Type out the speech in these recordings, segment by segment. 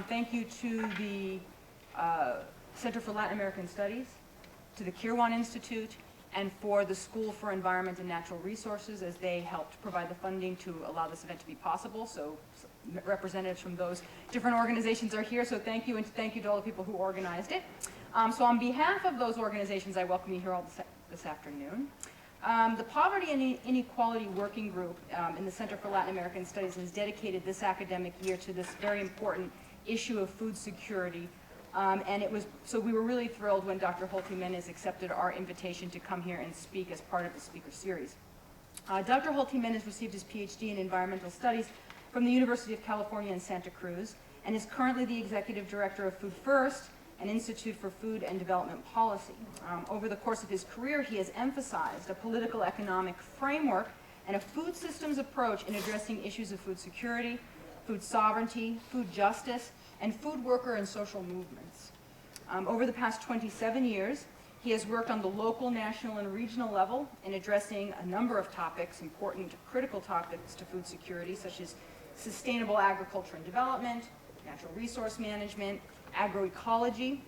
thank you to the Center for Latin American Studies, to the Kirwan Institute, and for the School for Environment and Natural Resources, as they helped provide the funding to allow this event to be possible. So representatives from those different organizations are here, so thank you, and thank you to all the people who organized it. So on behalf of those organizations, I welcome you here all this afternoon. The Poverty and Inequality Working Group in the Center for Latin American Studies has dedicated this academic year to this very important issue of food security. So we were really thrilled when Dr. Holt-Gimenez accepted our invitation to come here and speak as part of the speaker series. Dr. Holt-Gimenez received his PhD in environmental studies from the University of California in Santa Cruz and is currently the executive director of Food First, an Institute for Food and Development Policy. Over the course of his career, he has emphasized a political economic framework and a food systems approach in addressing issues of food security, food sovereignty, food justice, and food worker and social movements. Over the past 27 years, he has worked on the local, national, and regional level in addressing a number of topics, important, critical topics to food security, such as sustainable agriculture and development, natural resource management, agroecology,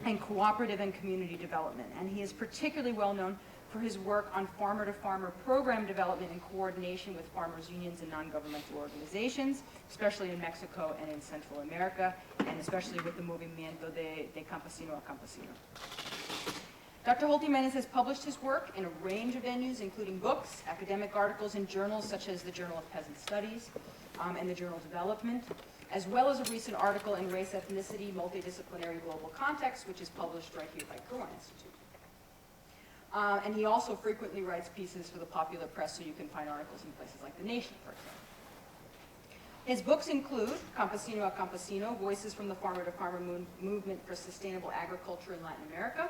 and cooperative and community development. And he is particularly well known for his work on farmer-to-farmer program development in coordination with farmers' unions and non-governmental organizations, especially in Mexico and in Central America, and especially with the Movimiento de Campesino a Campesino. Dr. Holt-Gimenez has published his work in a range of venues, including books, academic articles, and journals such as the Journal of Peasant Studies and the Journal of Development, as well as a recent article in Race, Ethnicity, Multidisciplinary Global Context, which is published right here by Kirwan Institute. And he also frequently writes pieces for the popular press, so you can find articles in places like The Nation, for example. His books include Campesino a Campesino, Voices from the Farmer-to-Farmer Movement for Sustainable Agriculture in Latin America,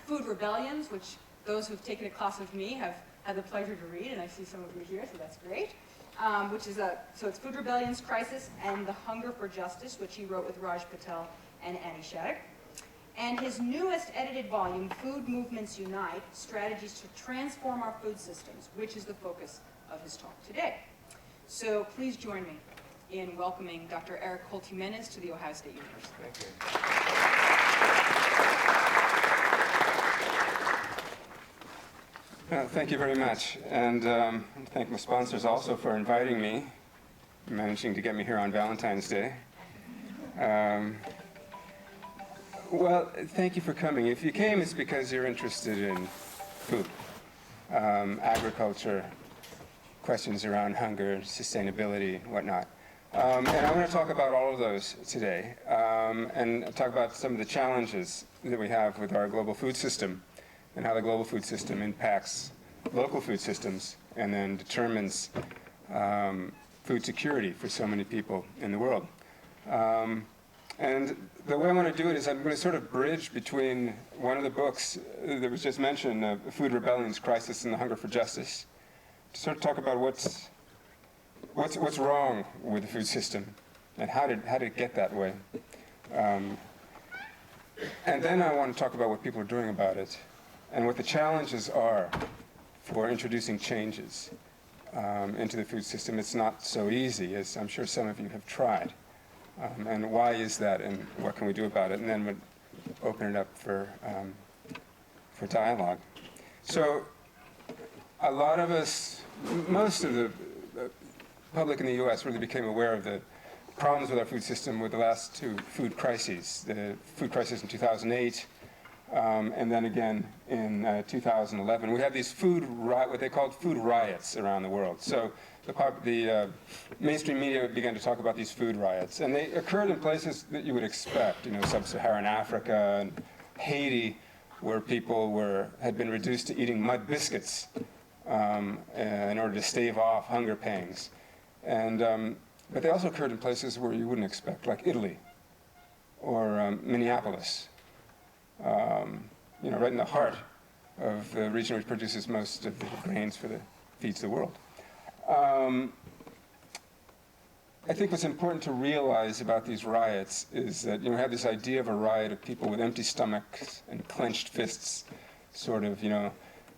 Food Rebellions, which those who've taken a class with me have had the pleasure to read, and I see some of you here, so that's great. So it's Food Rebellions, Crisis, and the Hunger for Justice, which he wrote with Raj Patel and Annie Shattuck. And his newest edited volume, Food Movements Unite, Strategies to Transform Our Food Systems, which is the focus of his talk today. So please join me in welcoming Dr. Eric Holt-Gimenez to the Ohio State University. Thank you. Thank you very much, and thank my sponsors also for inviting me, managing to get me here on Valentine's Day. Well, thank you for coming. If you came, it's because you're interested in food, agriculture, questions around hunger, sustainability, whatnot. And I want to talk about all of those today, and talk about some of the challenges that we have with our global food system, and how the global food system impacts local food systems and then determines food security for so many people in the world. And the way I want to do it is I'm going to sort of bridge between one of the books that was just mentioned, Food Rebellions, Crisis, and the Hunger for Justice, to sort of talk about what's wrong with the food system and how did it get that way. And then I want to talk about what people are doing about it, and what the challenges are for introducing changes into the food system. It's not so easy, as I'm sure some of you have tried. And why is that, and what can we do about it? And then we'll open it up for dialogue. So a lot of us, most of the public in the U.S. really became aware of the problems with our food system with the last two food crises, the food crisis in 2008, and then again in 2011. We had these what they called food riots around the world. So the mainstream media began to talk about these food riots, and they occurred in places that you would expect, sub-Saharan Africa and Haiti, where people had been reduced to eating mud biscuits in order to stave off hunger pangs. And but they also occurred in places where you wouldn't expect, like Italy or Minneapolis, right in the heart of the region which produces most of the grains feeds the world. I think what's important to realize about these riots is that we have this idea of a riot of people with empty stomachs and clenched fists, sort of,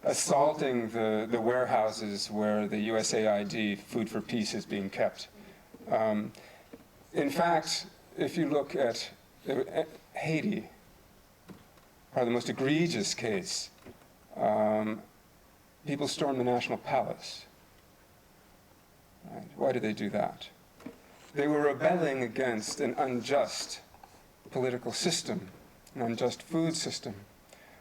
assaulting the warehouses where the USAID Food for Peace is being kept. In fact, if you look at Haiti, probably the most egregious case, people stormed the National Palace. Right? Why did they do that? They were rebelling against an unjust political system, an unjust food system,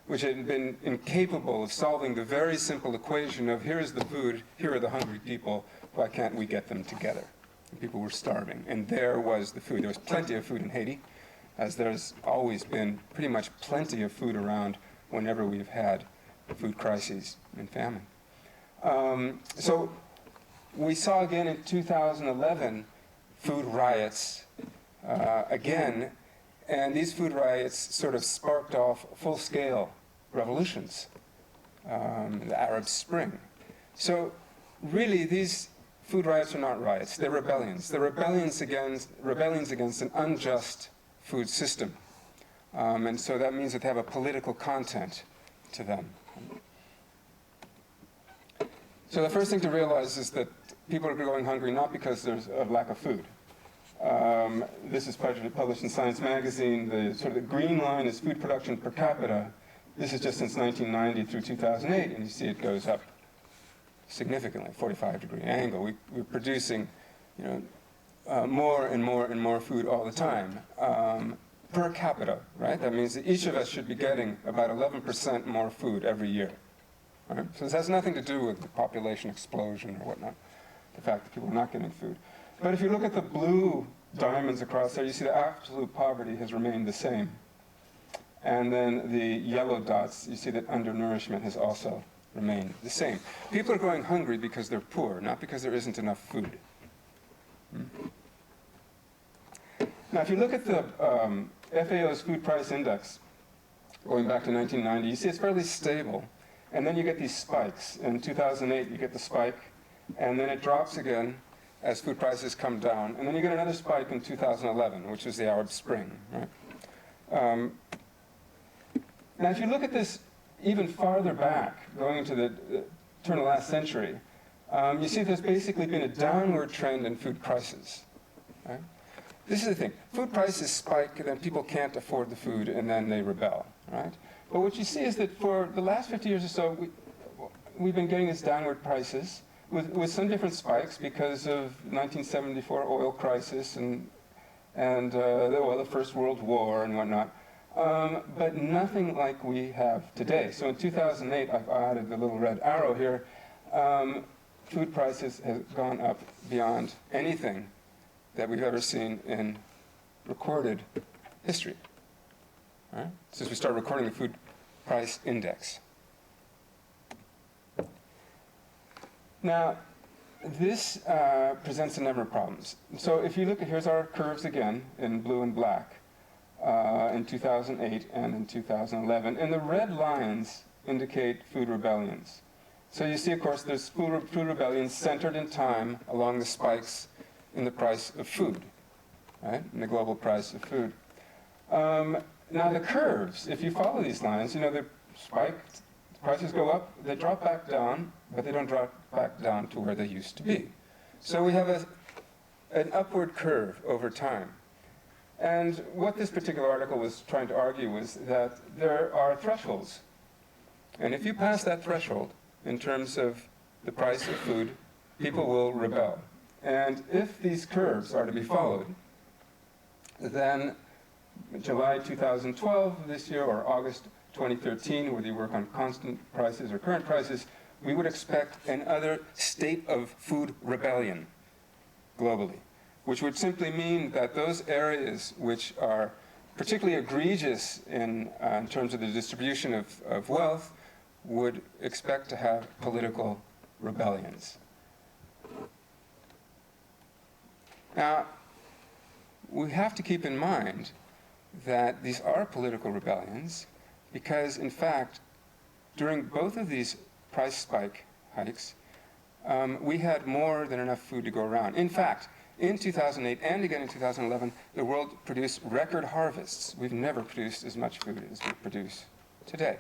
which had been incapable of solving the very simple equation of here's the food, here are the hungry people, why can't we get them together? And people were starving, and there was the food. There was plenty of food in Haiti, as there's always been pretty much plenty of food around whenever we've had food crises and famine. So we saw again in 2011 food riots again, and these food riots sort of sparked off full-scale revolutions, the Arab Spring. So really these food riots are not riots, they're rebellions. They're rebellions against an unjust food system. And so that means that they have a political content to them. So the first thing to realize is that people are going hungry not because there's a lack of food. This is published in Science Magazine. The sort of the green line is food production per capita. This is just since 1990 through 2008, and you see it goes up significantly, 45-degree angle. We're producing, more and more and more food all the time per capita, right? That means that each of us should be getting about 11% more food every year. Right? So this has nothing to do with the population explosion or whatnot, the fact that people are not getting food. But if you look at the blue diamonds across there, you see that absolute poverty has remained the same. And then the yellow dots, you see that undernourishment has also remained the same. People are going hungry because they're poor, not because there isn't enough food. Now, if you look at the FAO's food price index, going back to 1990, you see it's fairly stable. And then you get these spikes. In 2008, you get the spike, and then it drops again as food prices come down. And then you get another spike in 2011, which is the Arab Spring. Right? Now, if you look at this even farther back, going into the turn of the last century, you see there's basically been a downward trend in food prices. Right? This is the thing. Food prices spike, and then people can't afford the food, and then they rebel. Right? But what you see is that for the last 50 years or so, we've been getting these downward prices with some different spikes because of the 1974 oil crisis and the First World War and whatnot. But nothing like we have today. So in 2008, I've added the little red arrow here. Food prices have gone up beyond anything that we've ever seen in recorded history. Right? Since we started recording the food price index. Now, this presents a number of problems. So if you look at, here's our curves again in blue and black in 2008 and in 2011. And the red lines indicate food rebellions. So you see, of course, there's food rebellions centered in time along the spikes in the price of food, right? In the global price of food. Now the curves, if you follow these lines, they spike, prices go up, they drop back down, but they don't drop back down to where they used to be. So we have an upward curve over time. And what this particular article was trying to argue was that there are thresholds. And if you pass that threshold in terms of the price of food, people will rebel. And if these curves are to be followed, then July 2012 this year, or August 2013, whether you work on constant prices or current prices, we would expect another state of food rebellion globally, which would simply mean that those areas which are particularly egregious in terms of the distribution of wealth would expect to have political rebellions. Now, we have to keep in mind that these are political rebellions because, in fact, during both of these price spike hikes, we had more than enough food to go around. In fact, in 2008 and again in 2011, the world produced record harvests. We've never produced as much food as we produce today.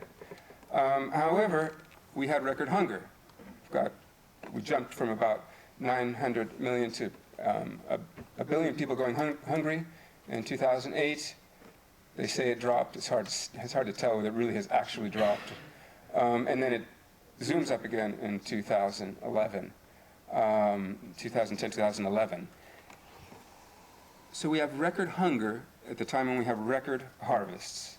However, we had record hunger. We jumped from about 900 million to a billion people going hungry In 2008, they say it dropped. It's hard to tell whether it really has actually dropped. And then it zooms up again in 2011, 2010, 2011. So we have record hunger at the time when we have record harvests.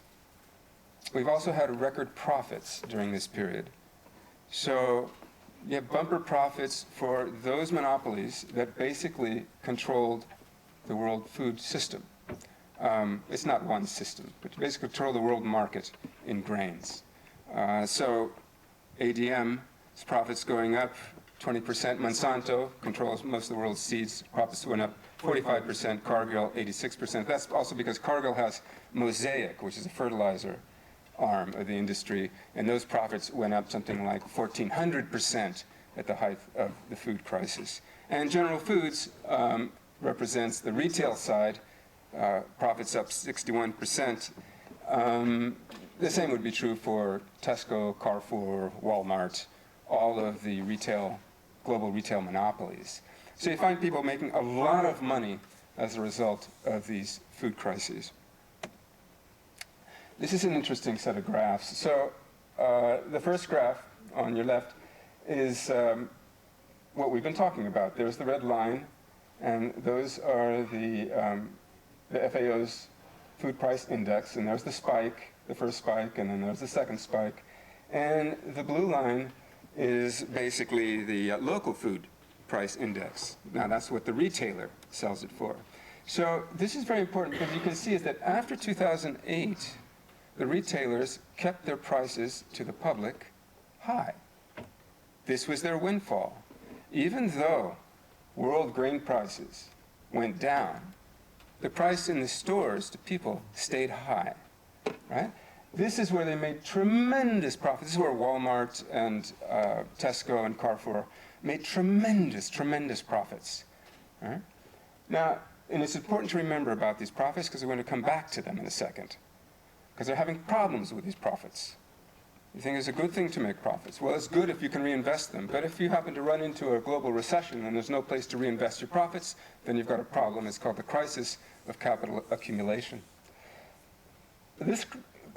We've also had record profits during this period. So you have bumper profits for those monopolies that basically controlled the world food system. It's not one system, but you basically control the world market in grains. So ADM's profits going up 20%. Monsanto controls most of the world's seeds. Profits went up 45%. Cargill, 86%. That's also because Cargill has Mosaic, which is a fertilizer arm of the industry, and those profits went up something like 1,400% at the height of the food crisis. And General Foods represents the retail side, profits up 61%. The same would be true for Tesco, Carrefour, Walmart, all of the global retail monopolies. So you find people making a lot of money as a result of these food crises. This is an interesting set of graphs. So the first graph on your left is what we've been talking about. There's the red line, and those are the FAO's food price index, and there's the spike, the first spike, and then there's the second spike. And the blue line is basically the local food price index. Now that's what the retailer sells it for. So this is very important because you can see is that after 2008, the retailers kept their prices to the public high. This was their windfall. Even though world grain prices went down, the price in the stores to people stayed high, right? This is where they made tremendous profits. This is where Walmart and Tesco and Carrefour made tremendous, tremendous profits, right? Now, and it's important to remember about these profits because we're going to come back to them in a second, because they're having problems with these profits. You think it's a good thing to make profits? Well, it's good if you can reinvest them, but if you happen to run into a global recession and there's no place to reinvest your profits, then you've got a problem. It's called the crisis of capital accumulation. This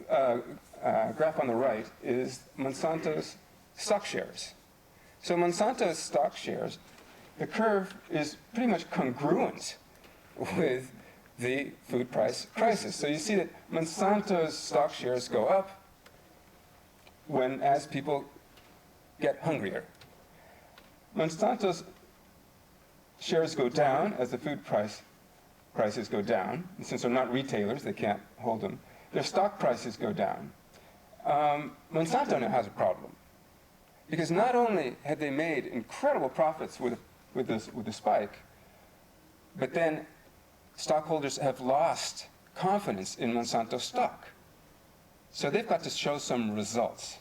graph on the right is Monsanto's stock shares. So Monsanto's stock shares, the curve is pretty much congruent with the food price crisis. So you see that Monsanto's stock shares go up as people get hungrier. Monsanto's shares go down as the food prices go down. And since they're not retailers, they can't hold them. Their stock prices go down. Monsanto now has a problem, because not only had they made incredible profits with the spike, but then stockholders have lost confidence in Monsanto stock. So they've got to show some results.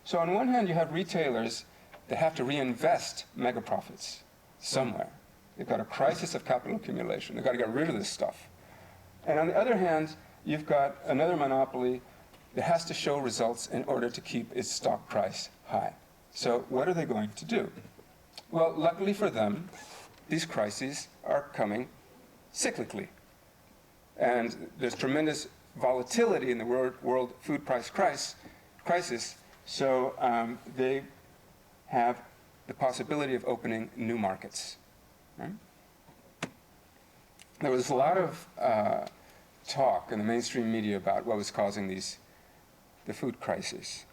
So on one hand, you have retailers that have to reinvest mega profits somewhere. They've got a crisis of capital accumulation. They've got to get rid of this stuff. And on the other hand, you've got another monopoly that has to show results in order to keep its stock price high. So what are they going to do? Well, luckily for them, these crises are coming cyclically. And there's tremendous volatility in the world food price crisis, so they have the possibility of opening new markets. Right? There was a lot of talk in the mainstream media about what was causing the food crisis.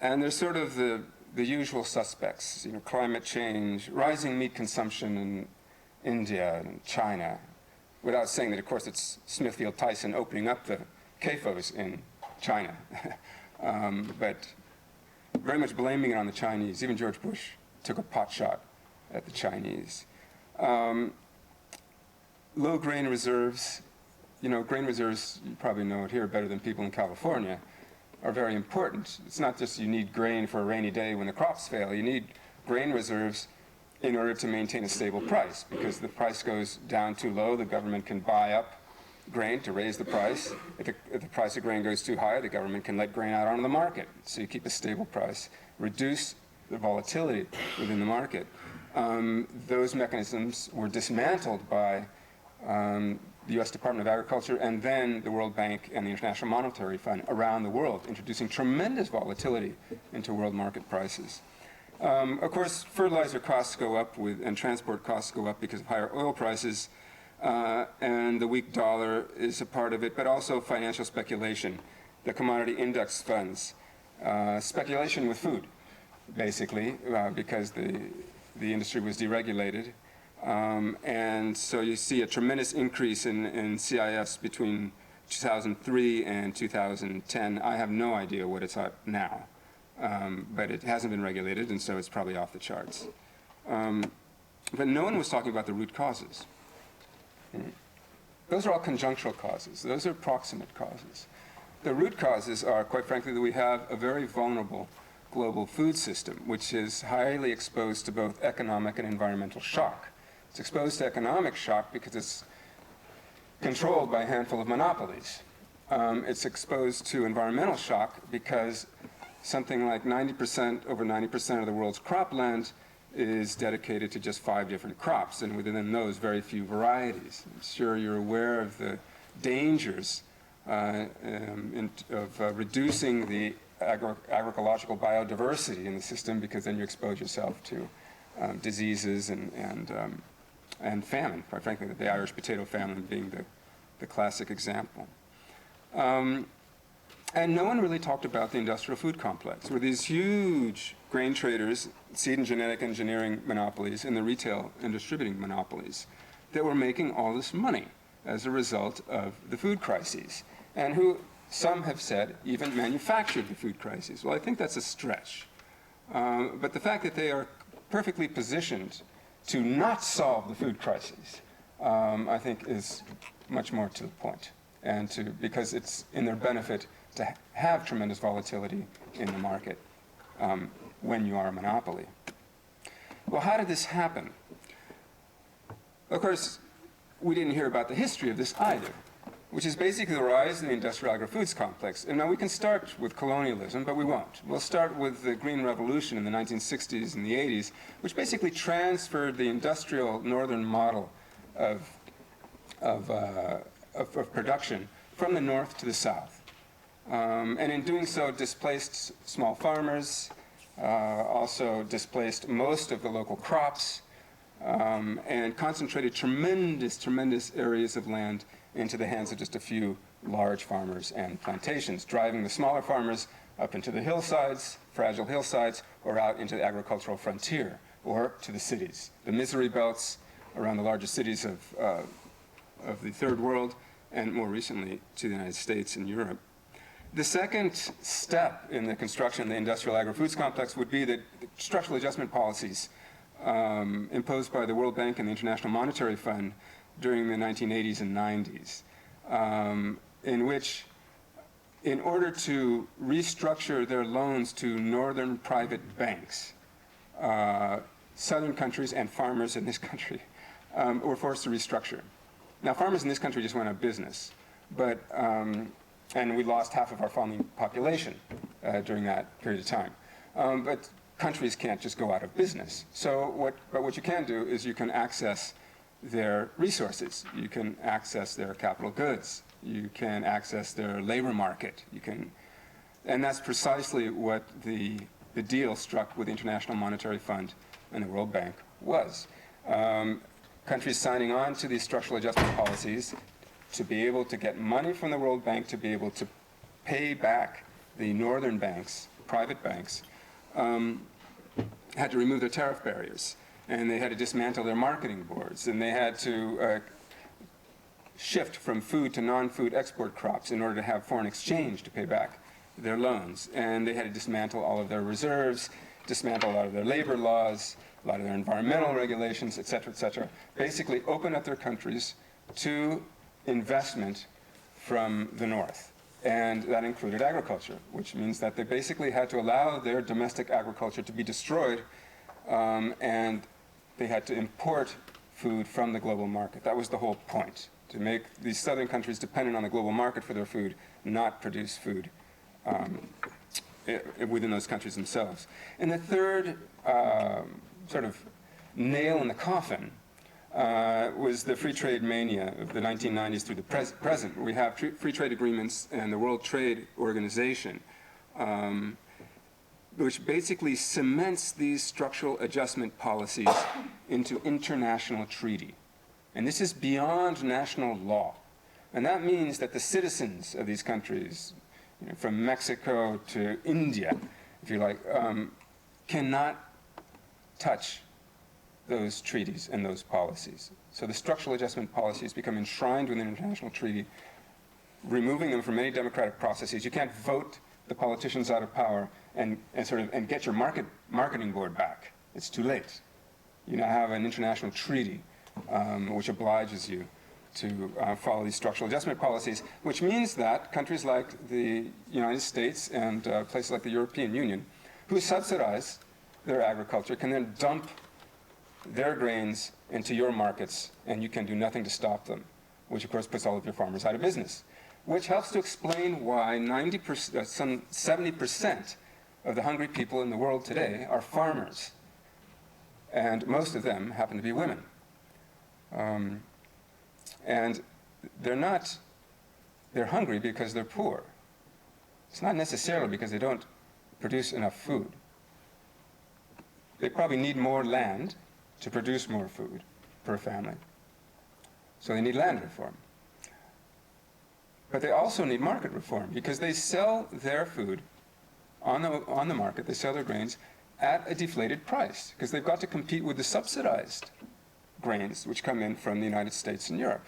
And there's sort of the usual suspects, climate change, rising meat consumption in India and China, without saying that, of course, it's Smithfield Tyson opening up the CAFOs in China. But very much blaming it on the Chinese. Even George Bush took a pot shot at the Chinese. Low grain reserves. Grain reserves, you probably know it here better than people in California, are very important. It's not just you need grain for a rainy day when the crops fail. You need grain reserves in order to maintain a stable price, because the price goes down too low, the government can buy up grain to raise the price. If the price of grain goes too high, the government can let grain out onto the market. So you keep a stable price, reduce the volatility within the market. Those mechanisms were dismantled by the U.S. Department of Agriculture, and then the World Bank and the International Monetary Fund around the world, introducing tremendous volatility into world market prices. Of course, fertilizer costs go up and transport costs go up because of higher oil prices, and the weak dollar is a part of it, but also financial speculation, the commodity index funds, speculation with food, basically, because the industry was deregulated. And so you see a tremendous increase in CIS between 2003 and 2010. I have no idea what it's at now, but it hasn't been regulated, and so it's probably off the charts. But no one was talking about the root causes. Those are all conjunctural causes. Those are proximate causes. The root causes are, quite frankly, that we have a very vulnerable global food system, which is highly exposed to both economic and environmental shock. It's exposed to economic shock because it's controlled by a handful of monopolies. It's exposed to environmental shock because something like 90%, over 90% of the world's cropland is dedicated to just 5 different crops, and within those, very few varieties. I'm sure you're aware of the dangers of reducing the agroecological biodiversity in the system, because then you expose yourself to diseases and famine, quite frankly, the Irish potato famine being the classic example. And no one really talked about the industrial food complex, where these huge grain traders, seed and genetic engineering monopolies, and the retail and distributing monopolies that were making all this money as a result of the food crises, and who, some have said, even manufactured the food crises. Well, I think that's a stretch. But the fact that they are perfectly positioned to not solve the food crises, I think is much more to the point, and because it's in their benefit to have tremendous volatility in the market when you are a monopoly. Well, how did this happen? Of course, we didn't hear about the history of this either, which is basically the rise of the industrial agri-foods complex. And now we can start with colonialism, but we won't. We'll start with the Green Revolution in the 1960s and the 80s, which basically transferred the industrial northern model of production from the north to the south. And in doing so, displaced small farmers, also displaced most of the local crops, and concentrated tremendous areas of land into the hands of just a few large farmers and plantations, driving the smaller farmers up into the hillsides, fragile hillsides, or out into the agricultural frontier, or to the cities, the misery belts around the largest cities of the Third World, and more recently to the United States and Europe. The second step in the construction of the industrial agri-foods complex would be the structural adjustment policies imposed by the World Bank and the International Monetary Fund during the 1980s and 90s, in which, in order to restructure their loans to northern private banks, southern countries and farmers in this country were forced to restructure. Now, farmers in this country just went out of business, but and we lost half of our farming population during that period of time. But countries can't just go out of business. So what you can do is you can access their resources. You can access their capital goods. You can access their labor market. And that's precisely what the deal struck with the International Monetary Fund and the World Bank was. Countries signing on to these structural adjustment policies to be able to get money from the World Bank, to be able to pay back the northern banks, private banks, had to remove their tariff barriers, and they had to dismantle their marketing boards, and they had to shift from food to non-food export crops in order to have foreign exchange to pay back their loans. And they had to dismantle all of their reserves, dismantle a lot of their labor laws, a lot of their environmental regulations, et cetera, basically open up their countries to investment from the north. And that included agriculture, which means that they basically had to allow their domestic agriculture to be destroyed, and they had to import food from the global market. That was the whole point, to make these southern countries dependent on the global market for their food, not produce food within those countries themselves. And the third sort of nail in the coffin was the free trade mania of the 1990s through the present. We have free trade agreements and the World Trade Organization, which basically cements these structural adjustment policies into international treaty. And this is beyond national law. And that means that the citizens of these countries, from Mexico to India, if you like, cannot touch those treaties and those policies. So the structural adjustment policies become enshrined within an international treaty, removing them from any democratic processes. You can't vote the politicians out of power and get your marketing board back. It's too late. You now have an international treaty which obliges you to follow these structural adjustment policies, which means that countries like the United States and places like the European Union, who subsidize their agriculture, can then dump their grains into your markets, and you can do nothing to stop them, which of course puts all of your farmers out of business, which helps to explain why some 70% of the hungry people in the world today are farmers, and most of them happen to be women. And they're hungry because they're poor. It's not necessarily because they don't produce enough food. They probably need more land to produce more food per family. So they need land reform. But they also need market reform because they sell their food on the market, they sell their grains at a deflated price because they've got to compete with the subsidized grains which come in from the United States and Europe.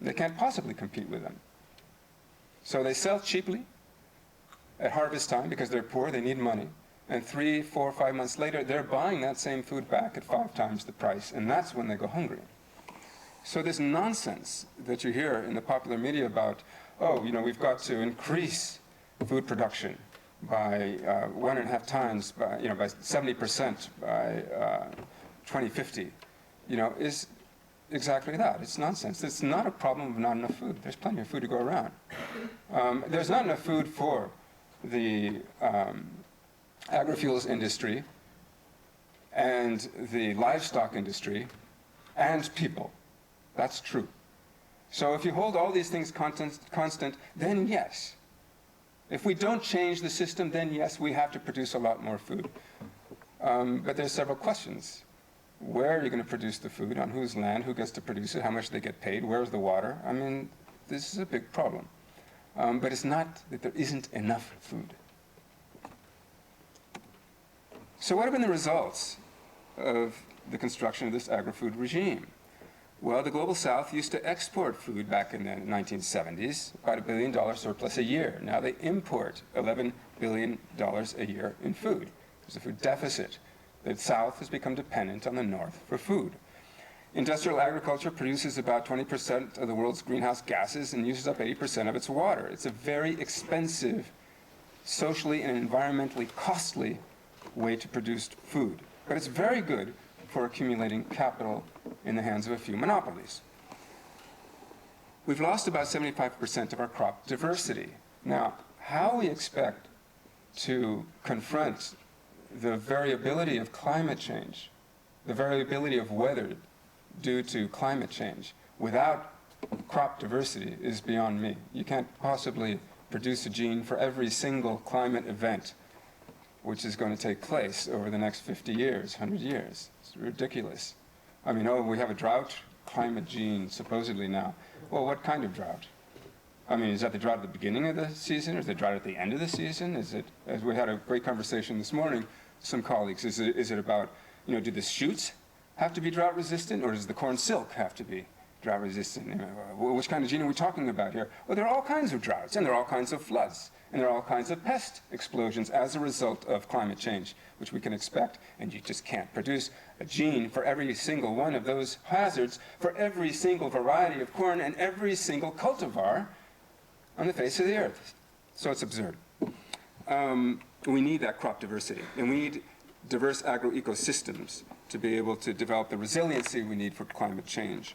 They can't possibly compete with them. So they sell cheaply at harvest time because they're poor, they need money. And 3, 4, 5 months later, they're buying that same food back at 5 times the price, and that's when they go hungry. So this nonsense that you hear in the popular media about, we've got to increase food production by 1.5 times, by 70% by 2050, is exactly that. It's nonsense. It's not a problem of not enough food. There's plenty of food to go around. There's not enough food for the agri-fuels industry and the livestock industry and people. That's true. So if you hold all these things constant, then yes. If we don't change the system, then yes, we have to produce a lot more food. But there's several questions. Where are you going to produce the food? On whose land? Who gets to produce it? How much they get paid? Where's the water? I mean, this is a big problem. But it's not that there isn't enough food. So what have been the results of the construction of this agri-food regime? Well, the Global South used to export food back in the 1970s, about $1 billion surplus a year. Now they import $11 billion a year in food. There's a food deficit. The South has become dependent on the North for food. Industrial agriculture produces about 20% of the world's greenhouse gases and uses up 80% of its water. It's a very expensive, socially and environmentally costly way to produce food. But it's very good for accumulating capital in the hands of a few monopolies. We've lost about 75% of our crop diversity. Now, how we expect to confront the variability of climate change, the variability of weather due to climate change, without crop diversity is beyond me. You can't possibly produce a gene for every single climate event which is going to take place over the next 50 years, 100 years. It's ridiculous. I mean, we have a drought climate gene supposedly now. Well, what kind of drought? I mean, is that the drought at the beginning of the season, or is it the drought at the end of the season? Is it, as we had a great conversation this morning, some colleagues, is it about, do the shoots have to be drought resistant, or does the corn silk have to be drought resistant? Which kind of gene are we talking about here? Well, there are all kinds of droughts, and there are all kinds of floods, and there are all kinds of pest explosions as a result of climate change, which we can expect, and you just can't produce a gene for every single one of those hazards, for every single variety of corn and every single cultivar on the face of the earth. So it's absurd. We need that crop diversity, and we need diverse agroecosystems to be able to develop the resiliency we need for climate change.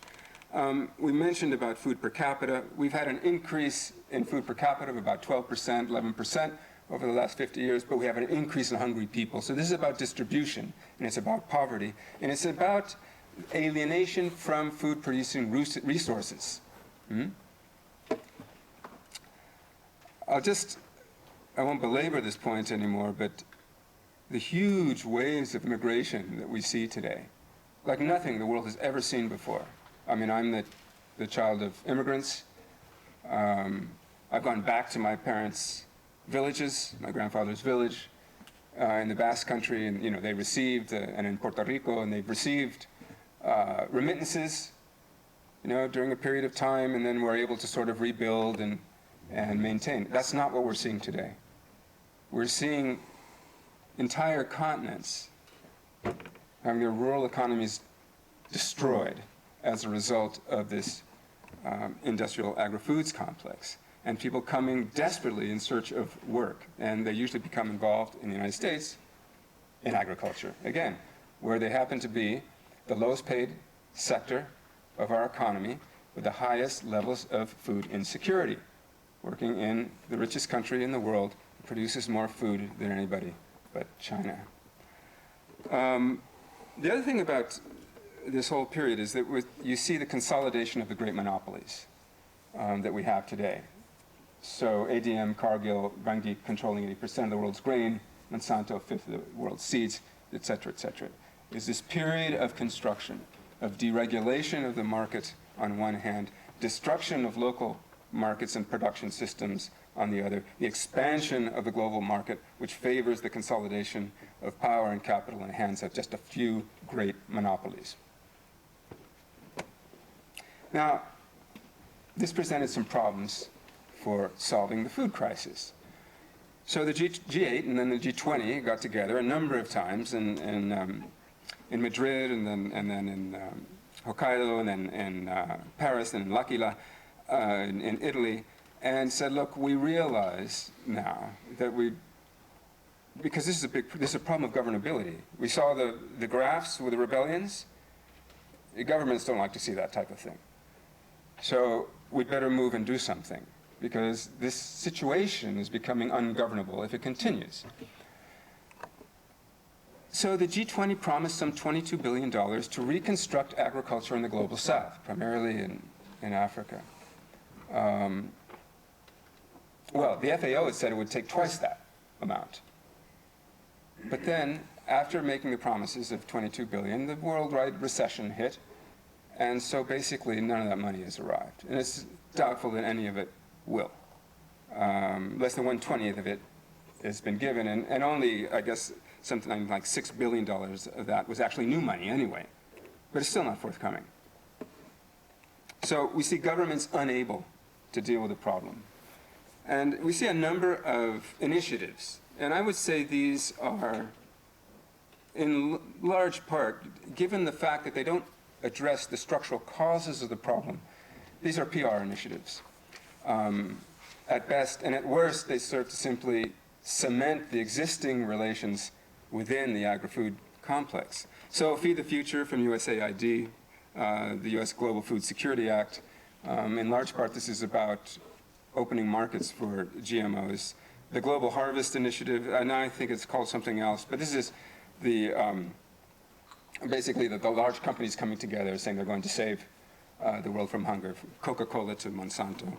We mentioned about food per capita. We've had an increase in food per capita of about 12%, 11% over the last 50 years, but we have an increase in hungry people. So this is about distribution, and it's about poverty, and it's about alienation from food-producing resources. I won't belabor this point anymore, but the huge waves of immigration that we see today, like nothing the world has ever seen before. I mean, I'm the child of immigrants. I've gone back to my parents' villages, my grandfather's village in the Basque Country, and they received, and in Puerto Rico, and they've received remittances, during a period of time, and then we're able to sort of rebuild and maintain. That's not what we're seeing today. We're seeing entire continents having their rural economies destroyed as a result of this industrial agri-foods complex, and people coming desperately in search of work. And they usually become involved in the United States in agriculture, again, where they happen to be the lowest paid sector of our economy with the highest levels of food insecurity, working in the richest country in the world, produces more food than anybody but China. The other thing about this whole period is that you see the consolidation of the great monopolies that we have today. So ADM, Cargill, Bunge controlling 80% of the world's grain, Monsanto, 1/5 of the world's seeds, et cetera, is this period of construction, of deregulation of the market on one hand, destruction of local markets and production systems on the other, the expansion of the global market, which favors the consolidation of power and capital in the hands of just a few great monopolies. Now, this presented some problems for solving the food crisis. So the G8 and then the G20 got together a number of times in Madrid, and then in Hokkaido, and then in Paris, and in L'Aquila, in Italy, and said, look, we realize now that because this is a problem of governability. We saw the graphs with the rebellions. The governments don't like to see that type of thing. So we'd better move and do something, because this situation is becoming ungovernable if it continues. So the G20 promised some $22 billion to reconstruct agriculture in the global south, primarily in Africa. Well, the FAO had said it would take twice that amount. But then, after making the promises of $22 billion, the worldwide recession hit, and so basically none of that money has arrived. And it's doubtful that any of it will. Less than 1/20th of it has been given, and only, I guess, something like $6 billion of that was actually new money anyway. But it's still not forthcoming. So we see governments unable to deal with the problem. And we see a number of initiatives. And I would say these are, in large part, given the fact that they don't address the structural causes of the problem, these are PR initiatives. At best, and at worst, they serve to simply cement the existing relations within the agri-food complex. So Feed the Future from USAID, the U.S. Global Food Security Act, in large part this is about opening markets for GMOs. The Global Harvest Initiative, and I think it's called something else, but this is basically the large companies coming together saying they're going to save the world from hunger, from Coca-Cola to Monsanto.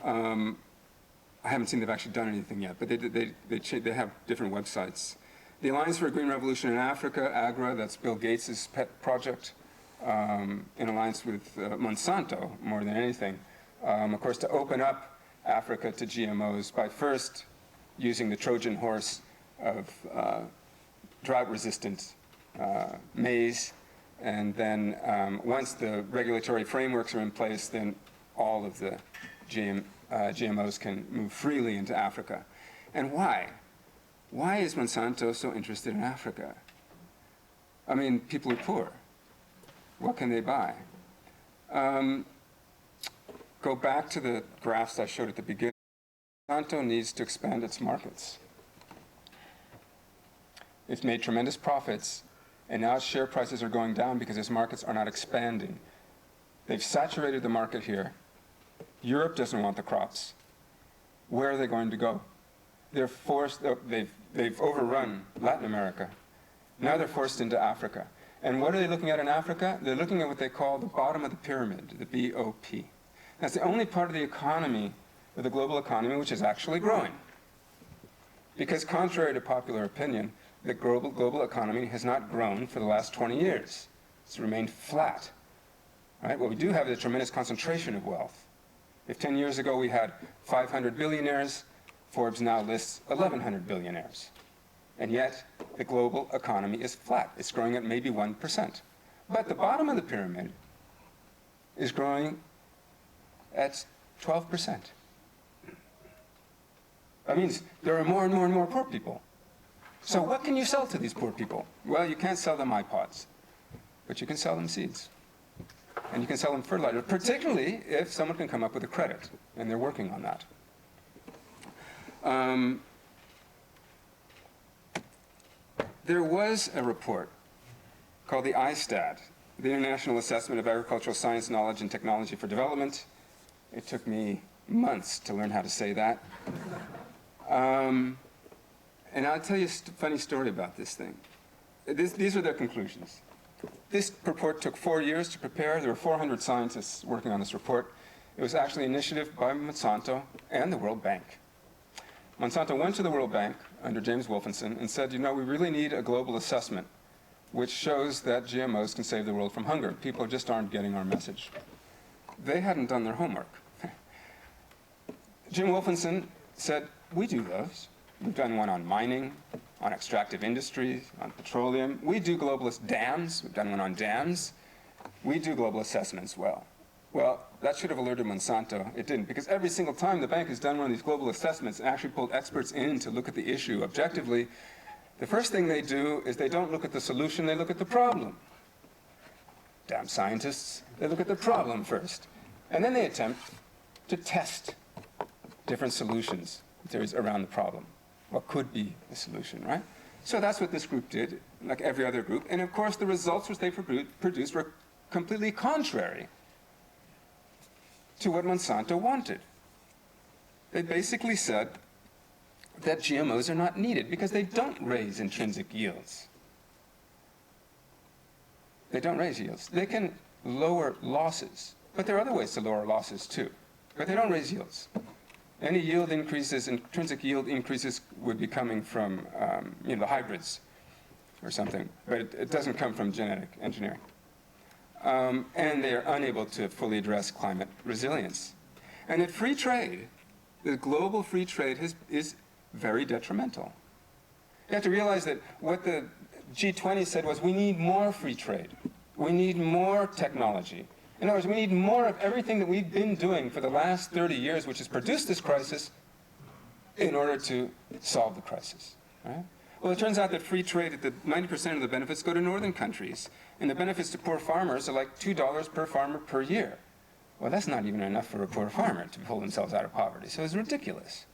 I haven't seen they've actually done anything yet, but they have different websites. The Alliance for a Green Revolution in Africa, AGRA, that's Bill Gates' pet project, in alliance with Monsanto more than anything, of course, to open up Africa to GMOs by first using the Trojan horse of drought-resistant maize, and then once the regulatory frameworks are in place, then all of the GMOs can move freely into Africa. And why? Why is Monsanto so interested in Africa? I mean, people are poor. What can they buy? Go back to the graphs I showed at the beginning. Monsanto needs to expand its markets. It's made tremendous profits, and now its share prices are going down because its markets are not expanding. They've saturated the market here. Europe doesn't want the crops. Where are they going to go? They're forced, they've overrun Latin America. Now they're forced into Africa. And what are they looking at in Africa? They're looking at what they call the bottom of the pyramid, the BOP. That's the only part of the economy, of the global economy, which is actually growing. Because contrary to popular opinion, the global economy has not grown for the last 20 years. It's remained flat. Right? What we do have is a tremendous concentration of wealth. If 10 years ago we had 500 billionaires, Forbes now lists 1,100 billionaires. And yet, the global economy is flat. It's growing at maybe 1%. But the bottom of the pyramid is growing at 12%. That means there are more and more and more poor people. So what can you sell to these poor people? Well, you can't sell them iPods, but you can sell them seeds. And you can sell them fertilizer, particularly if someone can come up with a credit, and they're working on that. There was a report called the ISTAD, the International Assessment of Agricultural Science, Knowledge, and Technology for Development. It took me months to learn how to say that. And I'll tell you a funny story about this thing. These are their conclusions. This report took 4 years to prepare. There were 400 scientists working on this report. It was actually an initiative by Monsanto and the World Bank. Monsanto went to the World Bank under James Wolfenson and said, you know, we really need a global assessment which shows that GMOs can save the world from hunger. People just aren't getting our message. They hadn't done their homework. Jim Wolfenson said, we do those. We've done one on mining, on extractive industries, on petroleum. We do globalist dams. We've done one on dams. We do global assessments well. Well, that should have alerted Monsanto. It didn't, because every single time the bank has done one of these global assessments and actually pulled experts in to look at the issue objectively, the first thing they do is they don't look at the solution, they look at the problem. Damn scientists, they look at the problem first. And then they attempt to test different solutions theories around the problem. What could be the solution, right? So that's what this group did, like every other group. And of course, the results which they produced were completely contrary to what Monsanto wanted. They basically said that GMOs are not needed because they don't raise intrinsic yields. They don't raise yields. They can lower losses, but there are other ways to lower losses too. But they don't raise yields. Any yield increases, intrinsic yield increases, would be coming from the hybrids or something, but it doesn't come from genetic engineering. And they are unable to fully address climate resilience. And that free trade, the global free trade is very detrimental. You have to realize that what the G20 said was we need more free trade. We need more technology. In other words, we need more of everything that we've been doing for the last 30 years, which has produced this crisis, in order to solve the crisis. Right? Well, it turns out that free trade, that 90% of the benefits go to northern countries, and the benefits to poor farmers are like $2 per farmer per year. Well, that's not even enough for a poor farmer to pull themselves out of poverty, so it's ridiculous.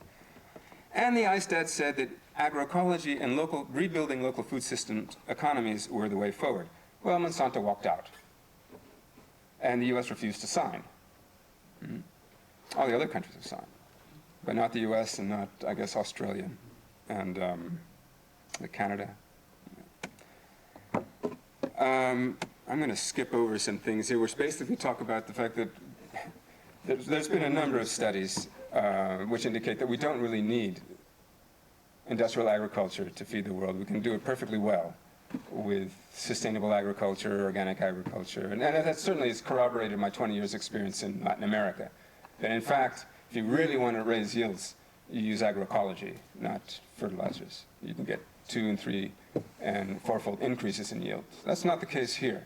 And the ISTAT said that agroecology and rebuilding local food system economies were the way forward. Well, Monsanto walked out. And the US refused to sign. All the other countries have signed, but not the US and not, I guess, Australia and Canada. I'm going to skip over some things here, which basically talk about the fact that there's been a number of studies which indicate that we don't really need industrial agriculture to feed the world. We can do it perfectly well with sustainable agriculture, organic agriculture. And that certainly has corroborated my 20 years experience in Latin America. That in fact, if you really want to raise yields, you use agroecology, not fertilizers. You can get 2 and 3 and 4-fold increases in yield. That's not the case here,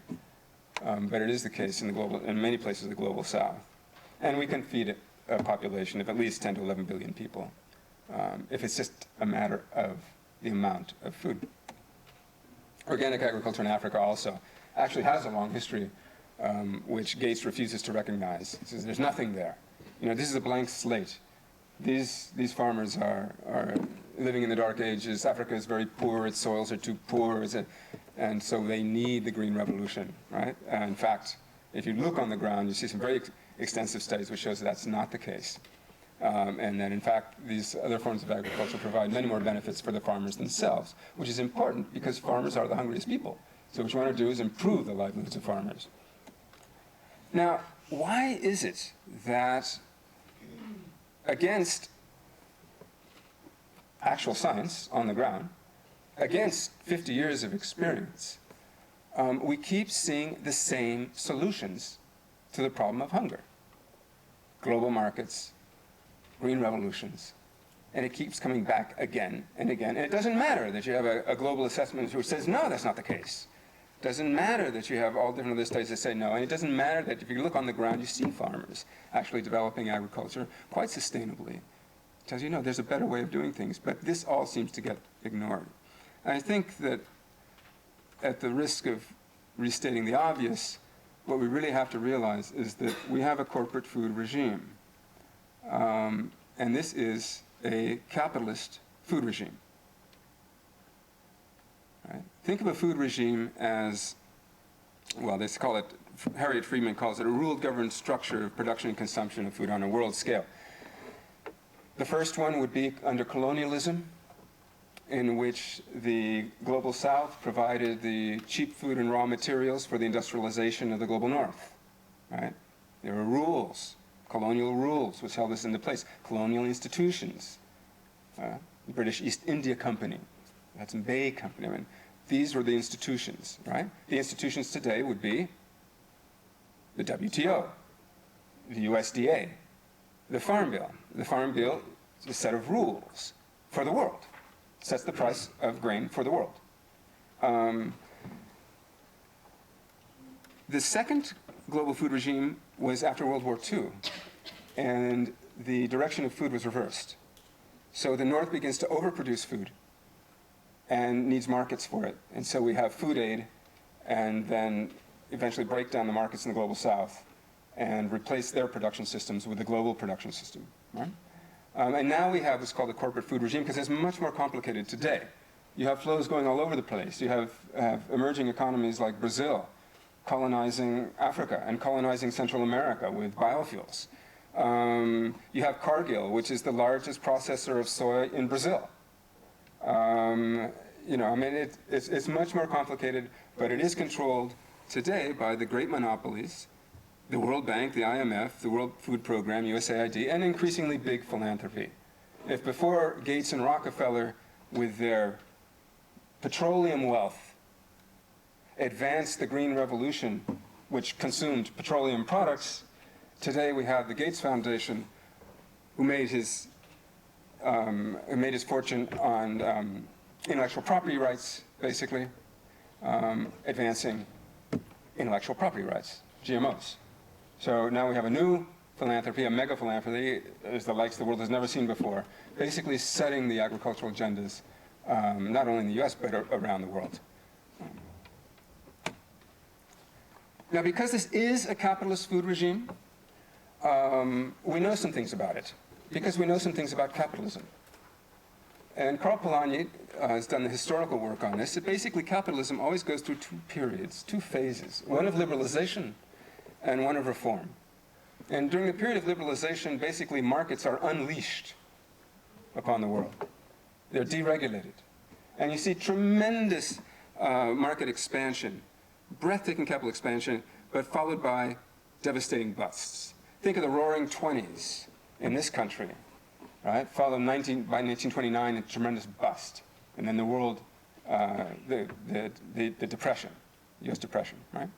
but it is the case in many places of the global south. And we can feed a population of at least 10 to 11 billion people if it's just a matter of the amount of food. Organic agriculture in Africa also actually has a long history, which Gates refuses to recognize. He says there's nothing there. You know, this is a blank slate. These farmers are living in the dark ages. Africa is very poor. Its soils are too poor, and so they need the green revolution, right? In fact, if you look on the ground, you see some very extensive studies which shows that that's not the case. And that, in fact, these other forms of agriculture provide many more benefits for the farmers themselves, which is important because farmers are the hungriest people. So what you want to do is improve the livelihoods of farmers. Now, why is it that against actual science on the ground, against 50 years of experience, we keep seeing the same solutions to the problem of hunger? Global markets, green revolutions, and it keeps coming back again and again. And it doesn't matter that you have a global assessment which says, no, that's not the case. It doesn't matter that you have all different other studies that say no. And it doesn't matter that if you look on the ground, you see farmers actually developing agriculture quite sustainably. It tells you, no, there's a better way of doing things. But this all seems to get ignored. And I think that at the risk of restating the obvious, what we really have to realize is that we have a corporate food regime. And this is a capitalist food regime. Right? Think of a food regime as, well, they call it, Harriet Friedman calls it a ruled governed structure of production and consumption of food on a world scale. The first one would be under colonialism, in which the global south provided the cheap food and raw materials for the industrialization of the global north. Right? There were rules, colonial rules, which held this into place. Colonial institutions, the British East India Company, the Hudson Bay Company. I mean, these were the institutions, right? The institutions today would be the WTO, the USDA, the Farm Bill. The Farm Bill is a set of rules for the world. It sets the price of grain for the world. The second global food regime was after World War II, and the direction of food was reversed. So the North begins to overproduce food and needs markets for it. And so we have food aid, and then eventually break down the markets in the global South and replace their production systems with the global production system. Right? And now we have what's called the corporate food regime, because it's much more complicated today. You have flows going all over the place. You have emerging economies like Brazil colonizing Africa and colonizing Central America with biofuels. You have Cargill, which is the largest processor of soy in Brazil. It's much more complicated, but it is controlled today by the great monopolies, the World Bank, the IMF, the World Food Program, USAID, and increasingly big philanthropy. If before Gates and Rockefeller, with their petroleum wealth, advanced the green revolution, which consumed petroleum products, today we have the Gates Foundation, who made his fortune on intellectual property rights, basically, advancing intellectual property rights, GMOs. So now we have a new philanthropy, a mega philanthropy, as the likes the world has never seen before, basically setting the agricultural agendas, not only in the US, but around the world. Now, because this is a capitalist food regime, we know some things about it, because we know some things about capitalism. And Karl Polanyi has done the historical work on this. Basically, capitalism always goes through two periods, two phases, one of liberalization and one of reform. And during the period of liberalization, basically markets are unleashed upon the world. They're deregulated. And you see tremendous market expansion, breathtaking capital expansion, but followed by devastating busts. Think of the Roaring '20s in this country, right? Followed by 1929, a tremendous bust. And then the world, the depression, US depression, right?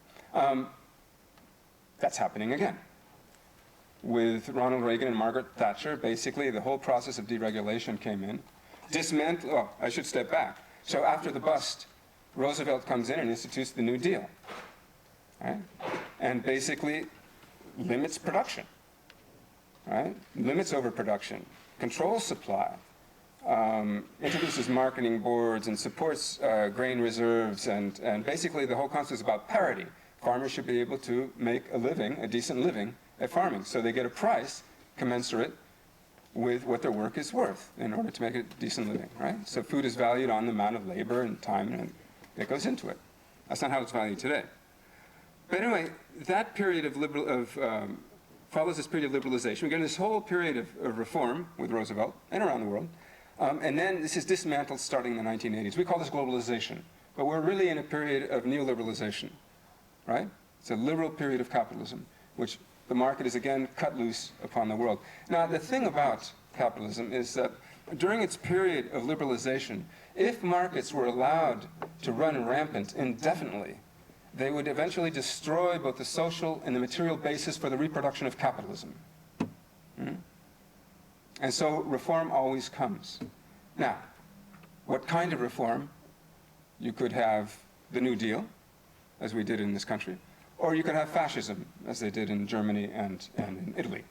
That's happening again. With Ronald Reagan and Margaret Thatcher, basically the whole process of deregulation came in. I should step back. So after the bust, Roosevelt comes in and institutes the New Deal, right? And basically limits production, right? Limits overproduction, controls supply, introduces marketing boards and supports grain reserves, and basically the whole concept is about parity. Farmers should be able to make a living, a decent living, at farming. So they get a price commensurate with what their work is worth in order to make a decent living, right? So food is valued on the amount of labor and time that goes into it. That's not how it's valued today. But anyway, that period follows this period of liberalization. We get this whole period of reform with Roosevelt and around the world. And then this is dismantled starting in the 1980s. We call this globalization. but we're really in a period of neoliberalization, right? It's a liberal period of capitalism, which the market is again cut loose upon the world. Now, the thing about capitalism is that during its period of liberalization, if markets were allowed to run rampant indefinitely, they would eventually destroy both the social and the material basis for the reproduction of capitalism. And so reform always comes. Now, what kind of reform? You could have the New Deal, as we did in this country, or you could have fascism, as they did in Germany and in Italy.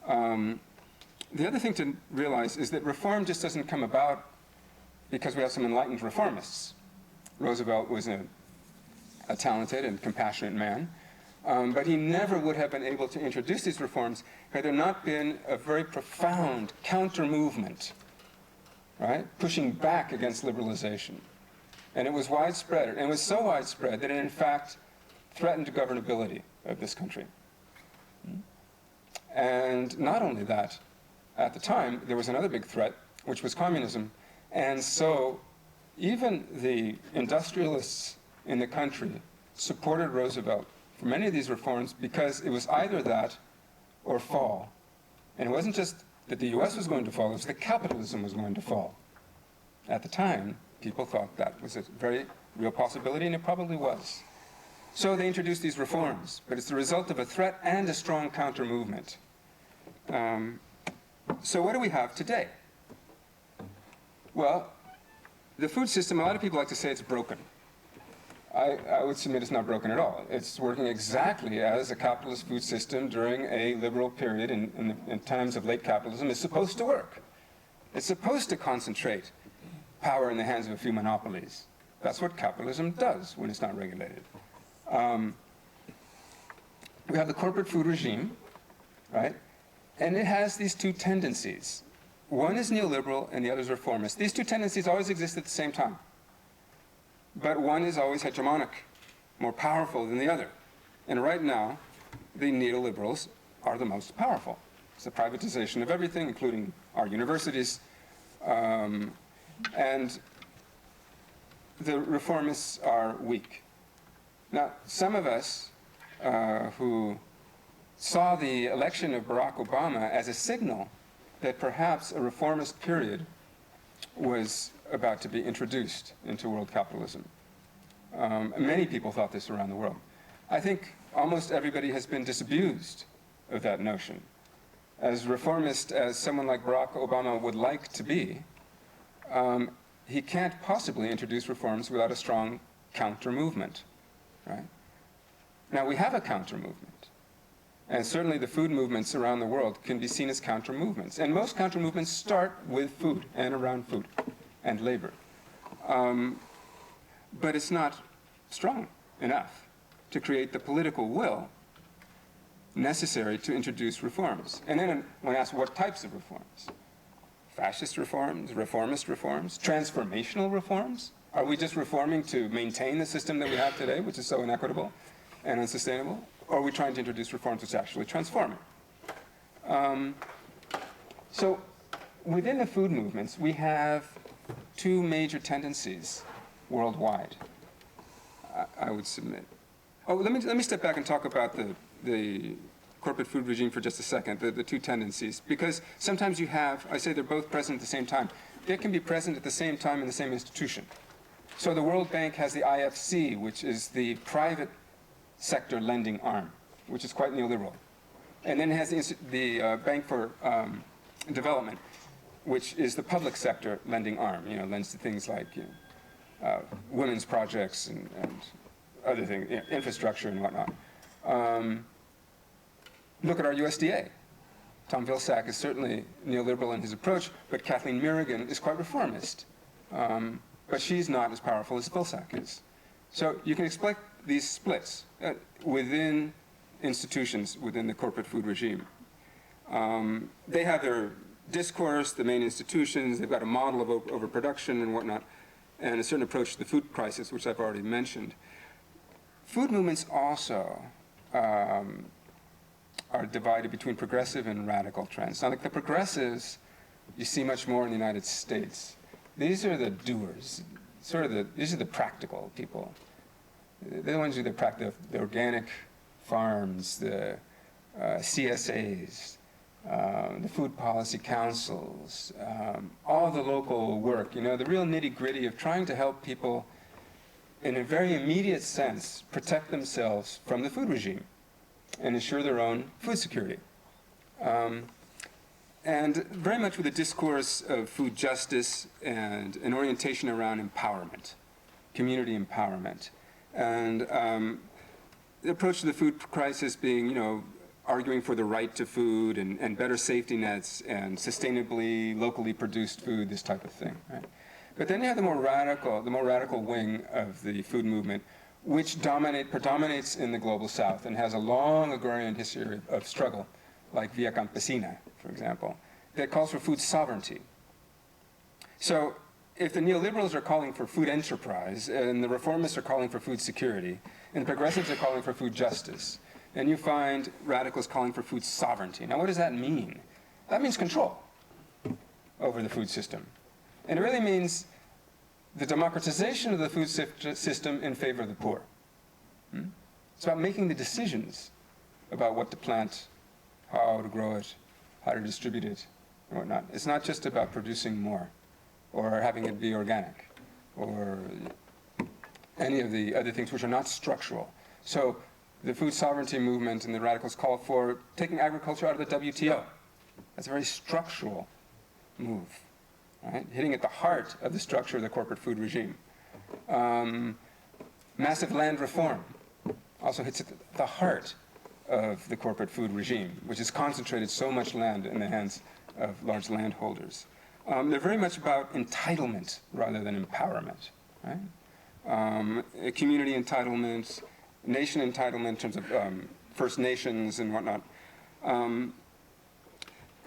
The other thing to realize is that reform just doesn't come about because we have some enlightened reformists. Roosevelt was a talented and compassionate man, but he never would have been able to introduce these reforms had there not been a very profound counter-movement, right, pushing back against liberalization. And it was widespread, and it was so widespread that it in fact threatened the governability of this country. And not only that, at the time, there was another big threat, which was communism. And so even the industrialists in the country supported Roosevelt for many of these reforms because it was either that or fall. And it wasn't just that the US was going to fall, it was that capitalism was going to fall. At the time, people thought that was a very real possibility, and it probably was. So they introduced these reforms, but it's the result of a threat and a strong counter-movement. So what do we have today? Well, the food system, a lot of people like to say it's broken. I would submit it's not broken at all. It's working exactly as a capitalist food system during a liberal period in times of late capitalism is supposed to work. It's supposed to concentrate power in the hands of a few monopolies. That's what capitalism does when it's not regulated. We have the corporate food regime, right? And it has these two tendencies. One is neoliberal and the other is reformist. These two tendencies always exist at the same time. But one is always hegemonic, more powerful than the other. And right now, the neoliberals are the most powerful. It's the privatization of everything, including our universities. And the reformists are weak. Now, some of us who saw the election of Barack Obama as a signal that perhaps a reformist period was about to be introduced into world capitalism. Many people thought this around the world. I think almost everybody has been disabused of that notion. As reformist as someone like Barack Obama would like to be, he can't possibly introduce reforms without a strong counter-movement, right? Now, we have a counter-movement, and certainly the food movements around the world can be seen as counter-movements, and most counter-movements start with food and around food and labor. But it's not strong enough to create the political will necessary to introduce reforms. And then when asked what types of reforms? Fascist reforms, reformist reforms, transformational reforms? Are we just reforming to maintain the system that we have today, which is so inequitable and unsustainable? Or are we trying to introduce reforms which actually transform it? So within the food movements, we have two major tendencies worldwide, I would submit. Oh, let me step back and talk about the corporate food regime for just a second, the two tendencies, because sometimes you have, I say they're both present at the same time. They can be present at the same time in the same institution. So the World Bank has the IFC, which is the private sector lending arm, which is quite neoliberal. And then it has the Bank for Development, which is the public sector lending arm, lends to things like women's projects and other things, infrastructure and whatnot. Look at our USDA. Tom Vilsack is certainly neoliberal in his approach, but Kathleen Merrigan is quite reformist. But she's not as powerful as Vilsack is. So you can expect these splits within institutions within the corporate food regime. They have their discourse, the main institutions, they've got a model of overproduction and whatnot, and a certain approach to the food crisis, which I've already mentioned. Food movements also are divided between progressive and radical trends. Now, like the progressives, you see much more in the United States. These are the doers. these are the practical people. They're the ones who practice the organic farms, the CSAs, the food policy councils, all the local work, the real nitty-gritty of trying to help people in a very immediate sense protect themselves from the food regime and ensure their own food security. And very much with a discourse of food justice and an orientation around empowerment, community empowerment. And the approach to the food crisis being, arguing for the right to food and better safety nets and sustainably, locally produced food, this type of thing, right? But then you have the more radical wing of the food movement, which predominates in the global south and has a long agrarian history of struggle, like Via Campesina, for example, that calls for food sovereignty. So if the neoliberals are calling for food enterprise, and the reformists are calling for food security, and the progressives are calling for food justice, and you find radicals calling for food sovereignty. Now, what does that mean? That means control over the food system. And it really means the democratization of the food system in favor of the poor. It's about making the decisions about what to plant, how to grow it, how to distribute it, and whatnot. It's not just about producing more or having it be organic or any of the other things which are not structural. So the food sovereignty movement and the radicals call for taking agriculture out of the WTO. That's a very structural move, right? Hitting at the heart of the structure of the corporate food regime. Massive land reform also hits at the heart of the corporate food regime, which has concentrated so much land in the hands of large landholders. They're very much about entitlement rather than empowerment, right? Community entitlement, nation entitlement in terms of First Nations and whatnot.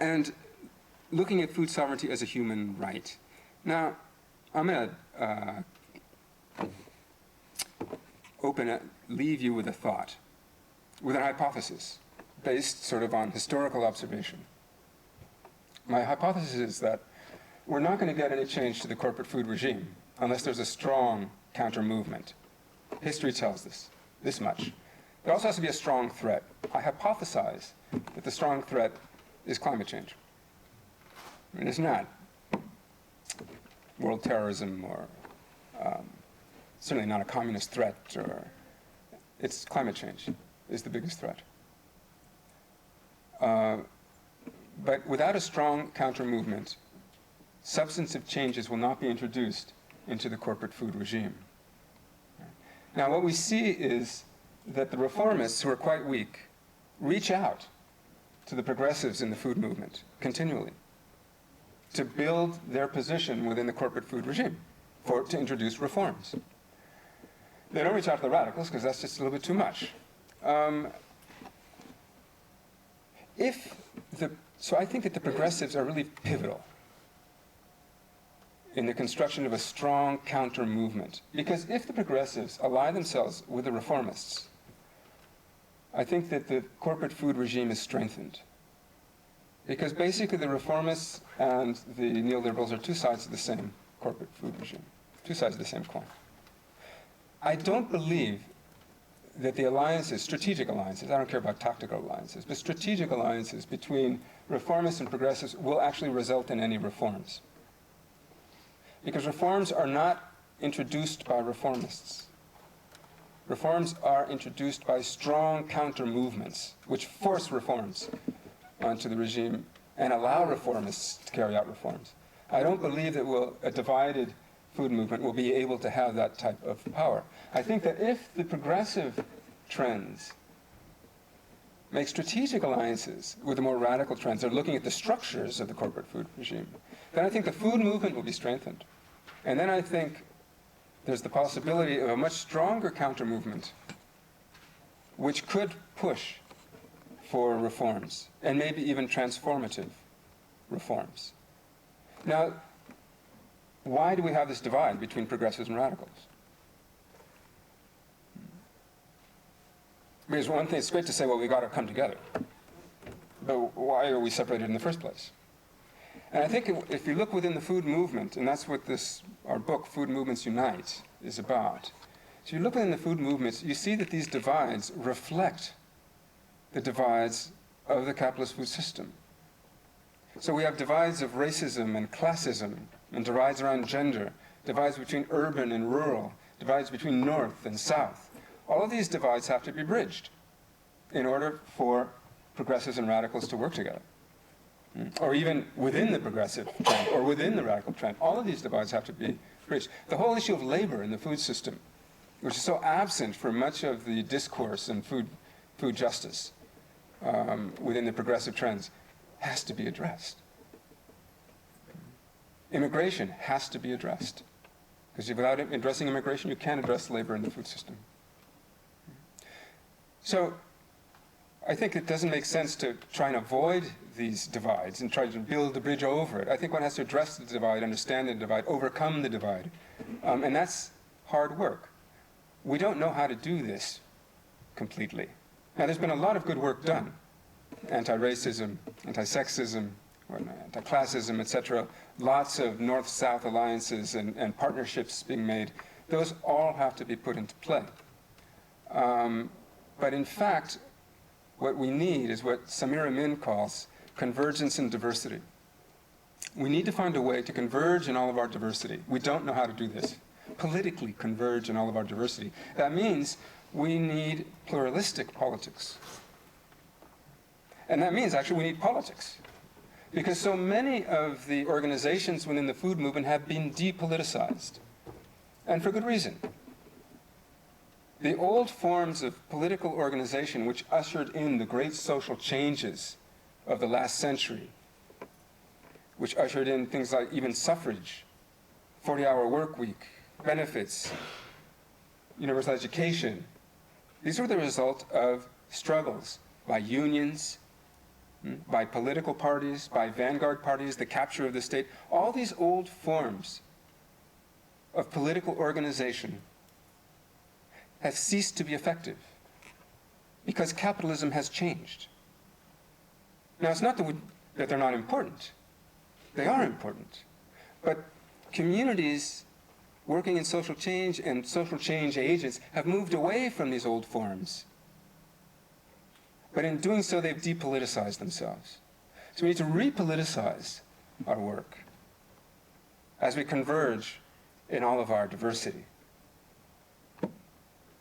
And looking at food sovereignty as a human right. Now, I'm going to leave you with a thought, with an hypothesis, based sort of on historical observation. My hypothesis is that we're not going to get any change to the corporate food regime unless there's a strong counter-movement. History tells us this much. There also has to be a strong threat. I hypothesize that the strong threat is climate change. I mean, it's not world terrorism or certainly not a communist threat, or it's climate change is the biggest threat. But without a strong counter-movement, substantive changes will not be introduced into the corporate food regime. Now, what we see is that the reformists, who are quite weak, reach out to the progressives in the food movement continually to build their position within the corporate food regime, to introduce reforms. They don't reach out to the radicals because that's just a little bit too much. So I think that the progressives are really pivotal in the construction of a strong counter-movement. Because if the progressives ally themselves with the reformists, I think that the corporate food regime is strengthened. Because basically the reformists and the neoliberals are two sides of the same corporate food regime, two sides of the same coin. I don't believe that the alliances, strategic alliances, I don't care about tactical alliances, but strategic alliances between reformists and progressives will actually result in any reforms. Because reforms are not introduced by reformists. Reforms are introduced by strong counter-movements, which force reforms onto the regime and allow reformists to carry out reforms. I don't believe that a divided food movement will be able to have that type of power. I think that if the progressive trends make strategic alliances with the more radical trends that are looking at the structures of the corporate food regime, then I think the food movement will be strengthened. And then I think there's the possibility of a much stronger counter-movement which could push for reforms, and maybe even transformative reforms. Now, why do we have this divide between progressives and radicals? Because one thing, it's great to say, well, we got to come together. But why are we separated in the first place? And I think if you look within the food movement, and that's what our book, Food Movements Unite, is about. So you look within the food movements, you see that these divides reflect the divides of the capitalist food system. So we have divides of racism and classism, and divides around gender, divides between urban and rural, divides between north and south. All of these divides have to be bridged in order for progressives and radicals to work together. Or even within the progressive trend, or within the radical trend. All of these divides have to be bridged. The whole issue of labor in the food system, which is so absent for much of the discourse in food justice within the progressive trends, has to be addressed. Immigration has to be addressed. Because without addressing immigration, you can't address labor in the food system. So I think it doesn't make sense to try and avoid these divides and try to build a bridge over it. I think one has to address the divide, understand the divide, overcome the divide. And that's hard work. We don't know how to do this completely. Now, there's been a lot of good work done. Anti-racism, anti-sexism, anti-classism, etc. Lots of north-south alliances and partnerships being made. Those all have to be put into play. But in fact, what we need is what Samir Amin calls convergence in diversity. We need to find a way to converge in all of our diversity. We don't know how to do this. Politically converge in all of our diversity. That means we need pluralistic politics. And that means actually we need politics. Because so many of the organizations within the food movement have been depoliticized. And for good reason. The old forms of political organization which ushered in the great social changes of the last century, which ushered in things like even suffrage, 40-hour work week, benefits, universal education, these were the result of struggles by unions, by political parties, by vanguard parties, the capture of the state. All these old forms of political organization have ceased to be effective because capitalism has changed. Now, it's not that they're not important. They are important. But communities working in social change and social change agents have moved away from these old forms. But in doing so, they've depoliticized themselves. So we need to repoliticize our work as we converge in all of our diversity.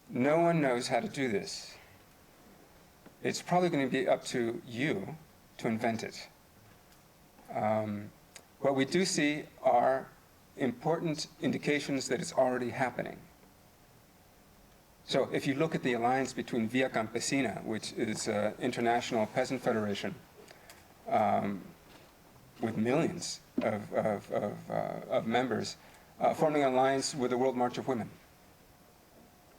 No one knows how to do this. It's probably going to be up to you to invent it. What we do see are important indications that it's already happening. So if you look at the alliance between Via Campesina, which is an international peasant federation with millions of members, forming an alliance with the World March of Women,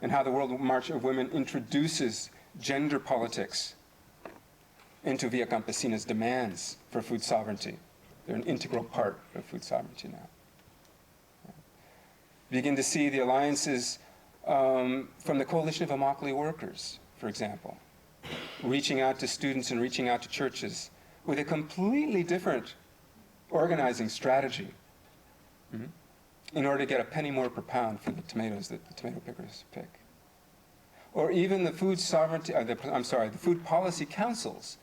and how the World March of Women introduces gender politics into Via Campesina's demands for food sovereignty. They're an integral part of food sovereignty now. Begin to see the alliances from the Coalition of Immokalee Workers, for example, reaching out to students and reaching out to churches with a completely different organizing strategy in order to get a penny more per pound for the tomatoes that the tomato pickers pick. Or even the food sovereignty, the food policy councils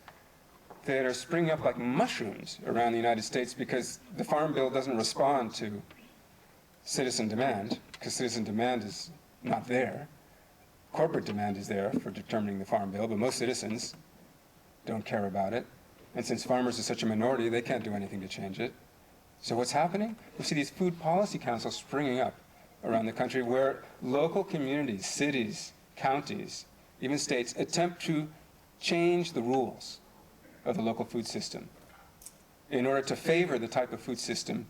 that are springing up like mushrooms around the United States because the Farm Bill doesn't respond to citizen demand, because citizen demand is not there. Corporate demand is there for determining the Farm Bill, but most citizens don't care about it. And since farmers are such a minority, they can't do anything to change it. So what's happening? We see these food policy councils springing up around the country where local communities, cities, counties, even states attempt to change the rules of the local food system in order to favor the type of food system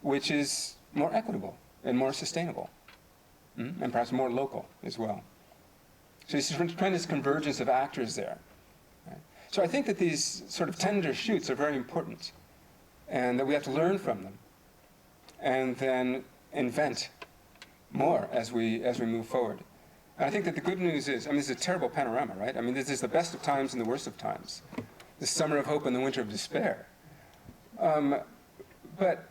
which is more equitable and more sustainable, and perhaps more local as well. So this tremendous convergence of actors there. Right? So I think that these sort of tender shoots are very important, and that we have to learn from them, and then invent more as we move forward. And I think that the good news is, this is a terrible panorama, right? This is the best of times and the worst of times. The summer of hope and the winter of despair. But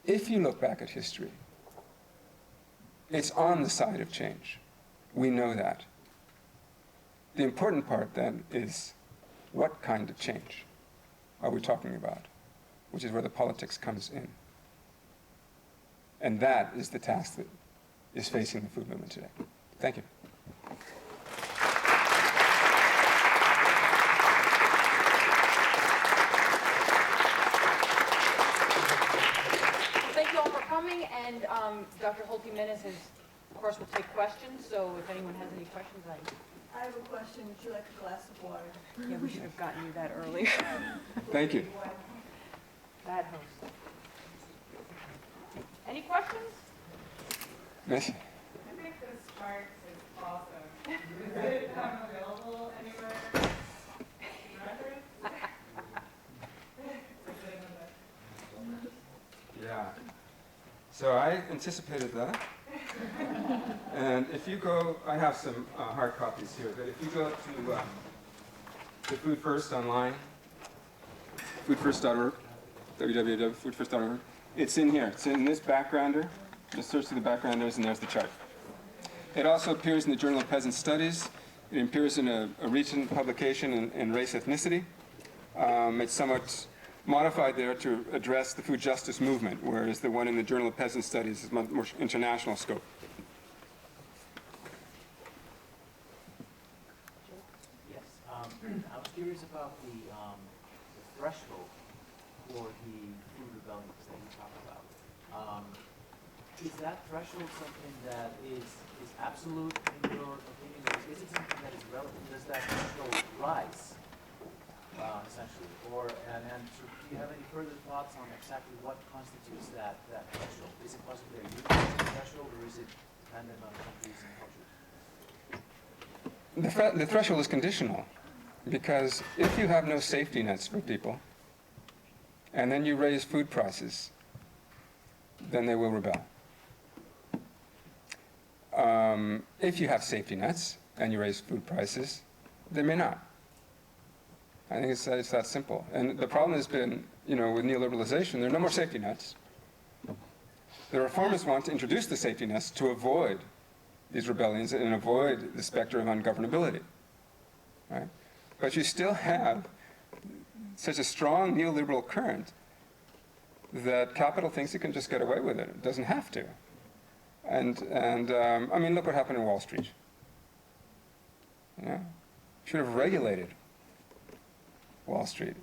if you look back at history, it's on the side of change. We know that. The important part then is what kind of change are we talking about, which is where the politics comes in. And that is the task that is facing the food movement today. Thank you. Thank you all for coming, and Dr. Holt-Gimenez of course, will take questions, so if anyone has any questions, I have a question. Would you like a glass of water? yeah, we should have gotten you that earlier. Thank you. Bad host. Any questions? Miss? I think this chart is awesome. Is it available anywhere? Yeah. So I anticipated that. And if you go, I have some hard copies here, but if you go to Food First online, foodfirst.org, www.foodfirst.org, it's in here. It's in this backgrounder. Just search through the backgrounders, and there's the chart. It also appears in the Journal of Peasant Studies. It appears in a recent publication in Race Ethnicity. It's somewhat modified there to address the food justice movement, whereas the one in the Journal of Peasant Studies is much more international scope. Yes, I was curious about the threshold for the food rebellions that you talk about. Is that threshold something that is absolute in your opinion, or is it something that is relative? Does that threshold rise, essentially? And so do you have any further thoughts on exactly what constitutes that threshold? Is it possibly a universal threshold, or is it dependent on countries and cultures? The threshold is conditional, because if you have no safety nets for people, and then you raise food prices, then they will rebel. If you have safety nets and you raise food prices, they may not. I think it's that simple. And the problem has been, with neoliberalization, there are no more safety nets. The reformers want to introduce the safety nets to avoid these rebellions and avoid the specter of ungovernability. Right? But you still have such a strong neoliberal current that capital thinks it can just get away with it. It doesn't have to. And I mean, look what happened in Wall Street. Should have regulated Wall Street.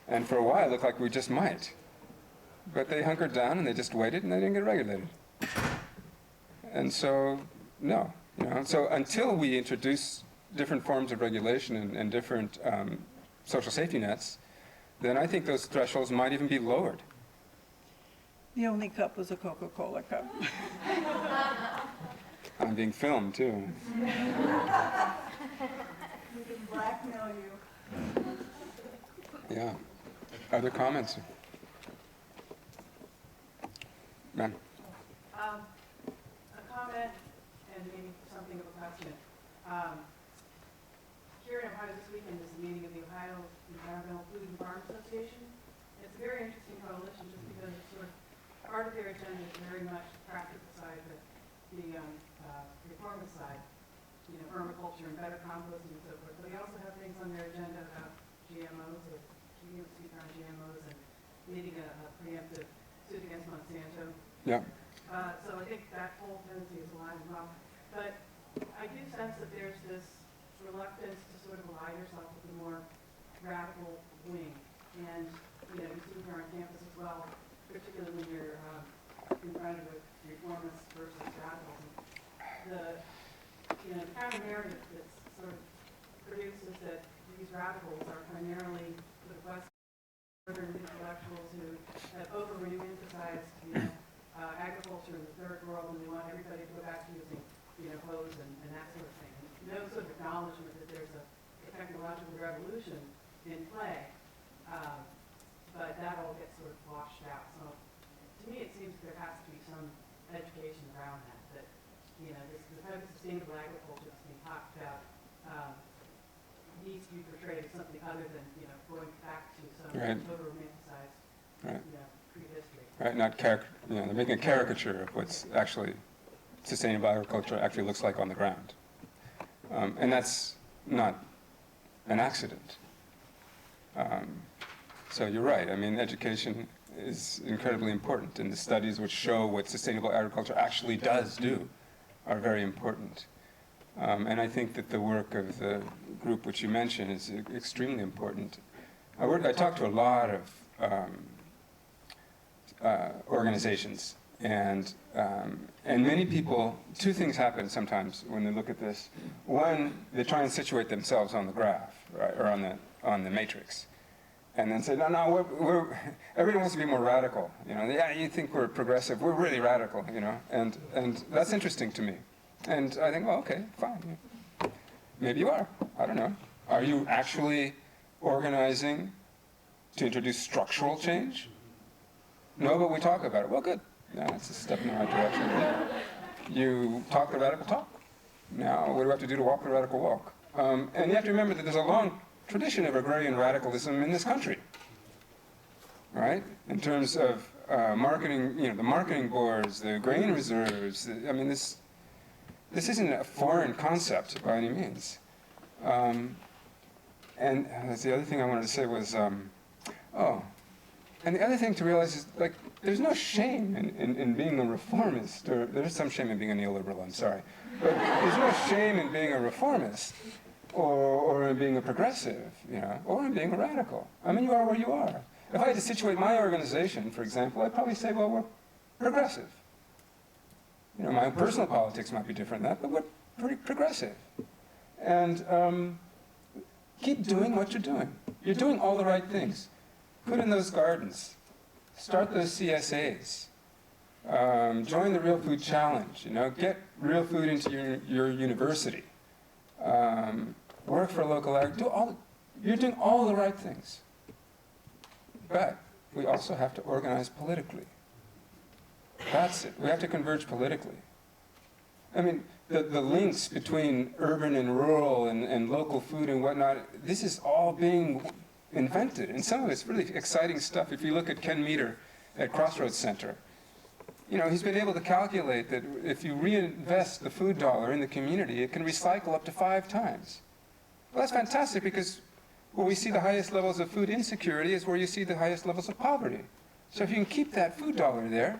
And for a while, it looked like we just might. But they hunkered down and they just waited and they didn't get regulated. And so, no. So until we introduce different forms of regulation and different social safety nets, then I think those thresholds might even be lowered. The only cup was a Coca-Cola cup. I'm being filmed, too. We can blackmail you. Yeah. Other comments? Ma'am? A comment and maybe something of a question. Here in Ohio this weekend is the meeting of the Ohio Environmental Food and Farm Association. It's a very interesting coalition just because it's sort of part of their agenda is very much the practical side, but the performance side, permaculture and better composting and so forth. But they also have things on their agenda about GMOs, or speaking on GMOs, and leading a preemptive suit against Monsanto. Yeah. So I think that whole tendency is alive and well. But I do sense that there's this reluctance to sort of ally yourself with the more radical wing. And, you see here on campus as well, particularly when you're confronted with reformists versus radicals. The kind of narrative that's sort of produced is that these radicals are primarily the Western intellectuals who have over-emphasized, agriculture in the third world, and they want everybody to go back to using, clothes and that sort of thing. No sort of acknowledgement that there's a technological revolution in play, but that all gets sort of washed out. So to me, it seems there has to be some education around that the type of sustainable agriculture that's being talked about needs to be portrayed as something other than, going back to some Right. over right? Yeah, prehistory. Right, not they're making a caricature of what's actually sustainable agriculture actually looks like on the ground. And that's not an accident. So you're right. I mean, education is incredibly important, and the studies which show what sustainable agriculture actually does do are very important. And I think that the work of the group which you mentioned is extremely important. I talked to a lot of organizations, and many people, two things happen sometimes when they look at this. One, they try and situate themselves on the graph, right, or on the matrix, and then say, no, everybody wants to be more radical. Yeah, you think we're progressive, we're really radical, and that's interesting to me. And I think, well, okay, fine. Maybe you are. I don't know. Are you actually organizing to introduce structural change? No, but we talk about it. Well, good. Yeah, that's a step in the right direction. You talk the radical talk. Now, what do we have to do to walk the radical walk? And you have to remember that there's a long tradition of agrarian radicalism in this country, right? In terms of marketing, the marketing boards, the grain reserves. I mean, this isn't a foreign concept by any means. And the other thing I wanted to say was, and the other thing to realize is, like, there's no shame in being a reformist, or there's some shame in being a neoliberal, I'm sorry. But there's no shame in being a reformist, or in being a progressive, or in being a radical. I mean, you are where you are. If I had to situate my organization, for example, I'd probably say, well, we're progressive. My own personal politics might be different than that, but we're pretty progressive. And keep doing what you're doing. You're doing all the right things. Put in those gardens. Start those CSAs. Join the Real Food Challenge. Get real food into your university. Work for a local agriculture. You're doing all the right things. But we also have to organize politically. That's it. We have to converge politically. I mean, the links between urban and rural and local food and whatnot, this is all being invented. And some of it's really exciting stuff. If you look at Ken Meter at Crossroads Center, he's been able to calculate that if you reinvest the food dollar in the community, it can recycle up to 5 times. Well, that's fantastic, because where we see the highest levels of food insecurity is where you see the highest levels of poverty. So if you can keep that food dollar there,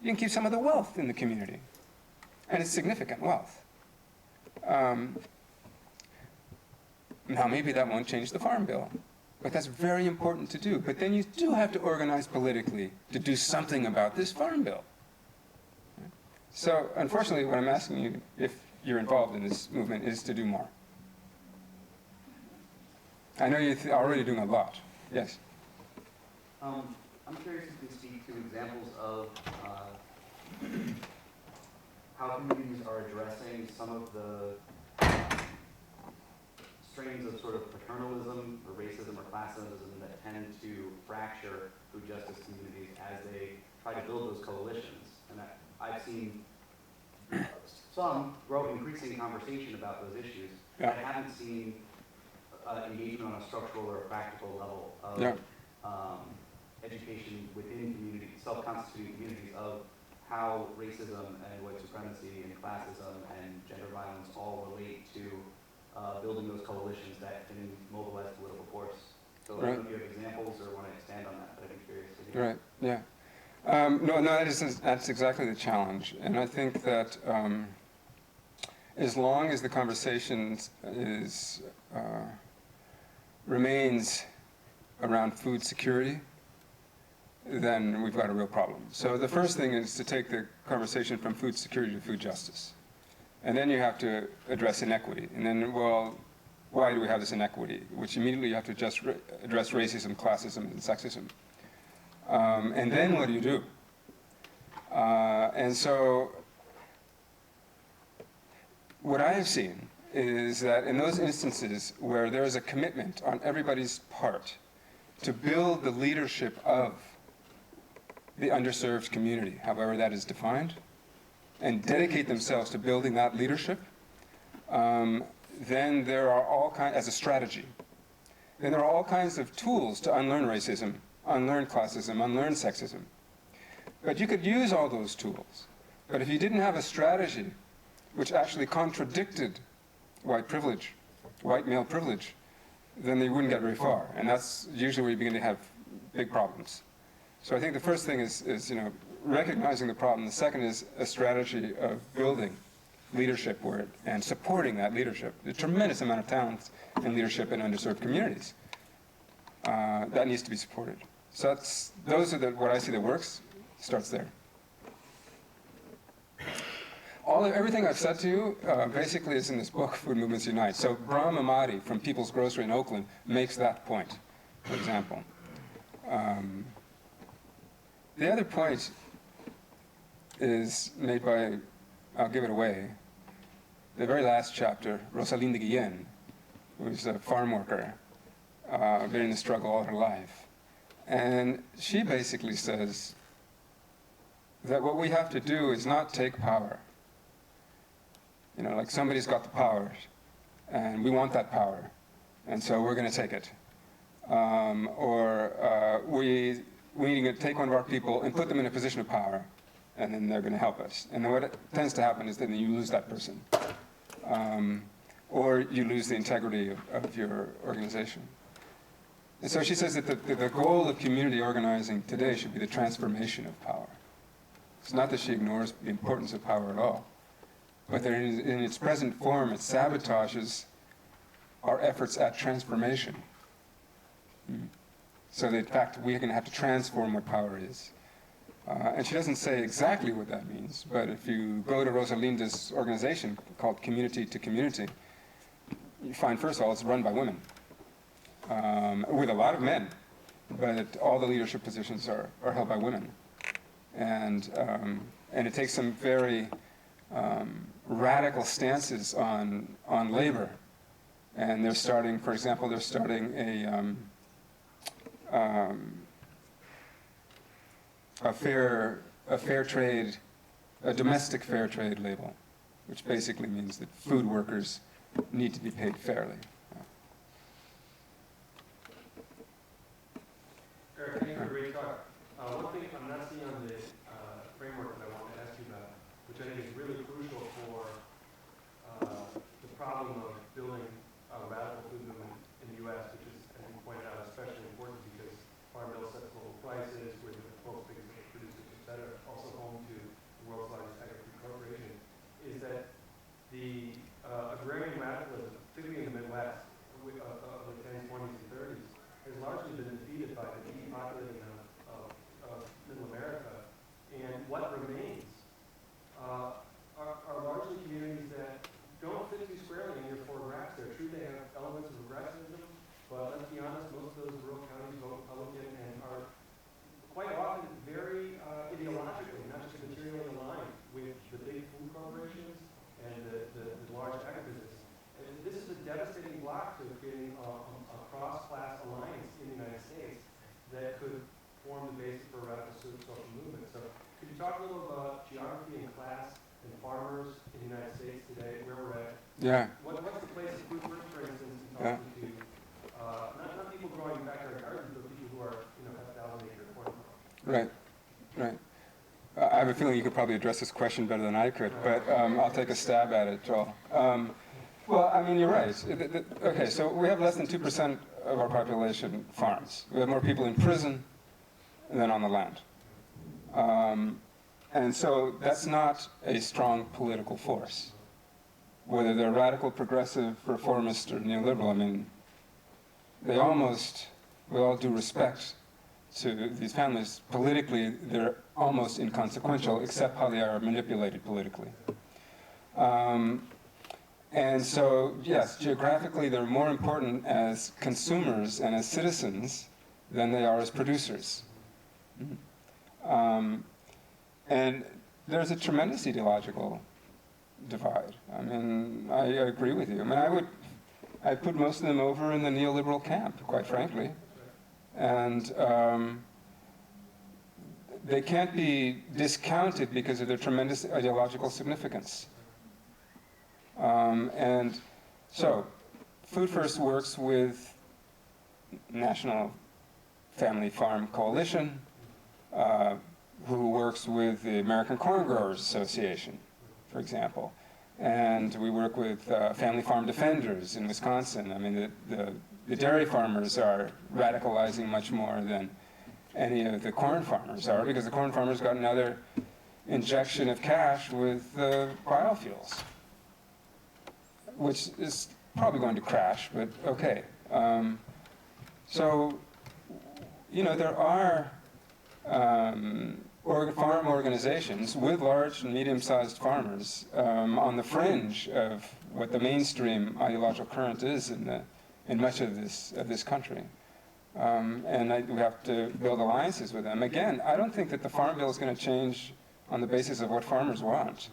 you can keep some of the wealth in the community. And it's significant wealth. Now, maybe that won't change the Farm Bill, but that's very important to do. But then you do have to organize politically to do something about this Farm Bill. So, unfortunately, what I'm asking you, if you're involved in this movement, is to do more. I know you're already doing a lot. Yes? I'm curious if you can speak to examples of how communities are addressing some of the strains of sort of paternalism or racism or classism that tend to fracture food justice communities as they try to build those coalitions. And I've seen some increasing conversation about those issues. Yeah. I haven't seen engagement on a structural or a practical level of education within communities, self-constituting communities, of how racism and white supremacy and classism and gender violence all relate to building those coalitions that can mobilize political force. So I don't know if you have examples or want to expand on that, but I'd be curious to hear. Right, yeah. That's exactly the challenge. And I think that as long as the conversation remains around food security, then we've got a real problem. So the first thing is to take the conversation from food security to food justice. And then you have to address inequity. And then, well, why do we have this inequity? Which immediately you have to just address racism, classism, and sexism. And then what do you do? And so what I have seen is that in those instances where there is a commitment on everybody's part to build the leadership of the underserved community, however that is defined, and dedicate themselves to building that leadership, then there are all kinds, as a strategy, then there are all kinds of tools to unlearn racism unlearn classism, unlearn sexism. But you could use all those tools. But if you didn't have a strategy which actually contradicted white privilege, white male privilege, then they wouldn't get very far. And that's usually where you begin to have big problems. So I think the first thing is recognizing the problem. The second is a strategy of building leadership and supporting that leadership. There's a tremendous amount of talent and leadership in underserved communities. That needs to be supported. So those are what I see that works, starts there. Everything I've said to you basically is in this book, Food Movements Unite. So Brahm Amadi from People's Grocery in Oakland makes that point, for example. The other point is made by, I'll give it away, the very last chapter, Rosalinda Guillen, who's a farm worker, been in the struggle all her life. And she basically says that what we have to do is not take power. Like somebody's got the power, and we want that power, and so we're going to take it. We need to take one of our people and put them in a position of power, and then they're going to help us. And then what tends to happen is that you lose that person. Or you lose the integrity of your organization. And so she says that the goal of community organizing today should be the transformation of power. It's not that she ignores the importance of power at all, but that in its present form, it sabotages our efforts at transformation. So that, in fact, we're going to have to transform what power is. And she doesn't say exactly what that means, but if you go to Rosalinda's organization called Community to Community, you find, first of all, it's run by women, with a lot of men, but all the leadership positions are held by women. And it takes some very radical stances on labor. And they're starting, for example, a domestic fair trade label, which basically means that food workers need to be paid fairly. Eric, thank you for a great talk. One thing I'm not seeing on the framework that I want to ask you about, which I think is really crucial for the problem of building a radical food movement in the U.S., which is, as you pointed out, especially important because farm bill sets global prices, we're the world's biggest producers, et cetera, also home to the world's largest agricultural corporation, is that the agrarian radicalism, particularly in the Midwest, of the 10s, 20s, and 30s, has largely been defeated by the depopulating of Middle America. And what remains are largely communities that don't fit too squarely in your four graphs. They're true, they have elements of progressivism, but let's be honest, most of those rural counties vote Republican and are quite often very ideologically, not just materially aligned with the big food corporations and the large agribusiness. And this is a devastating block to creating a cross-class alliance in the United States that could form the basis for a radical social movement. So could you talk a little about geography and class and farmers in the United States today, where we're at? Yeah. What's the place of food first, for instance, in talking to not people growing backyard gardens, but people who are, have 1,000-acre corn farms? Right. I have a feeling you could probably address this question better than I could, but I'll take a stab at it, Joel. Well, I mean, you're right. Okay, so we have less than 2% of our population farms. We have more people in prison than on the land. And so that's not a strong political force. Whether they're radical, progressive, reformist, or neoliberal, I mean, they almost, with all due respect to these families, politically, they're almost inconsequential, except how they are manipulated politically. And so, yes, geographically, they're more important as consumers and as citizens than they are as producers. And there's a tremendous ideological divide. I mean, I agree with you. I mean, I'd put most of them over in the neoliberal camp, quite frankly. And they can't be discounted because of their tremendous ideological significance. And so, Food First works with national Family Farm Coalition, who works with the American Corn Growers Association, for example. And we work with Family Farm Defenders in Wisconsin. I mean, the dairy farmers are radicalizing much more than any of the corn farmers are, because the corn farmers got another injection of cash with biofuels, which is probably going to crash, but okay. So, you know, there are farm organizations with large and medium-sized farmers on the fringe of what the mainstream ideological current is in much of this country. And we have to build alliances with them. Again, I don't think that the Farm Bill is going to change on the basis of what farmers want.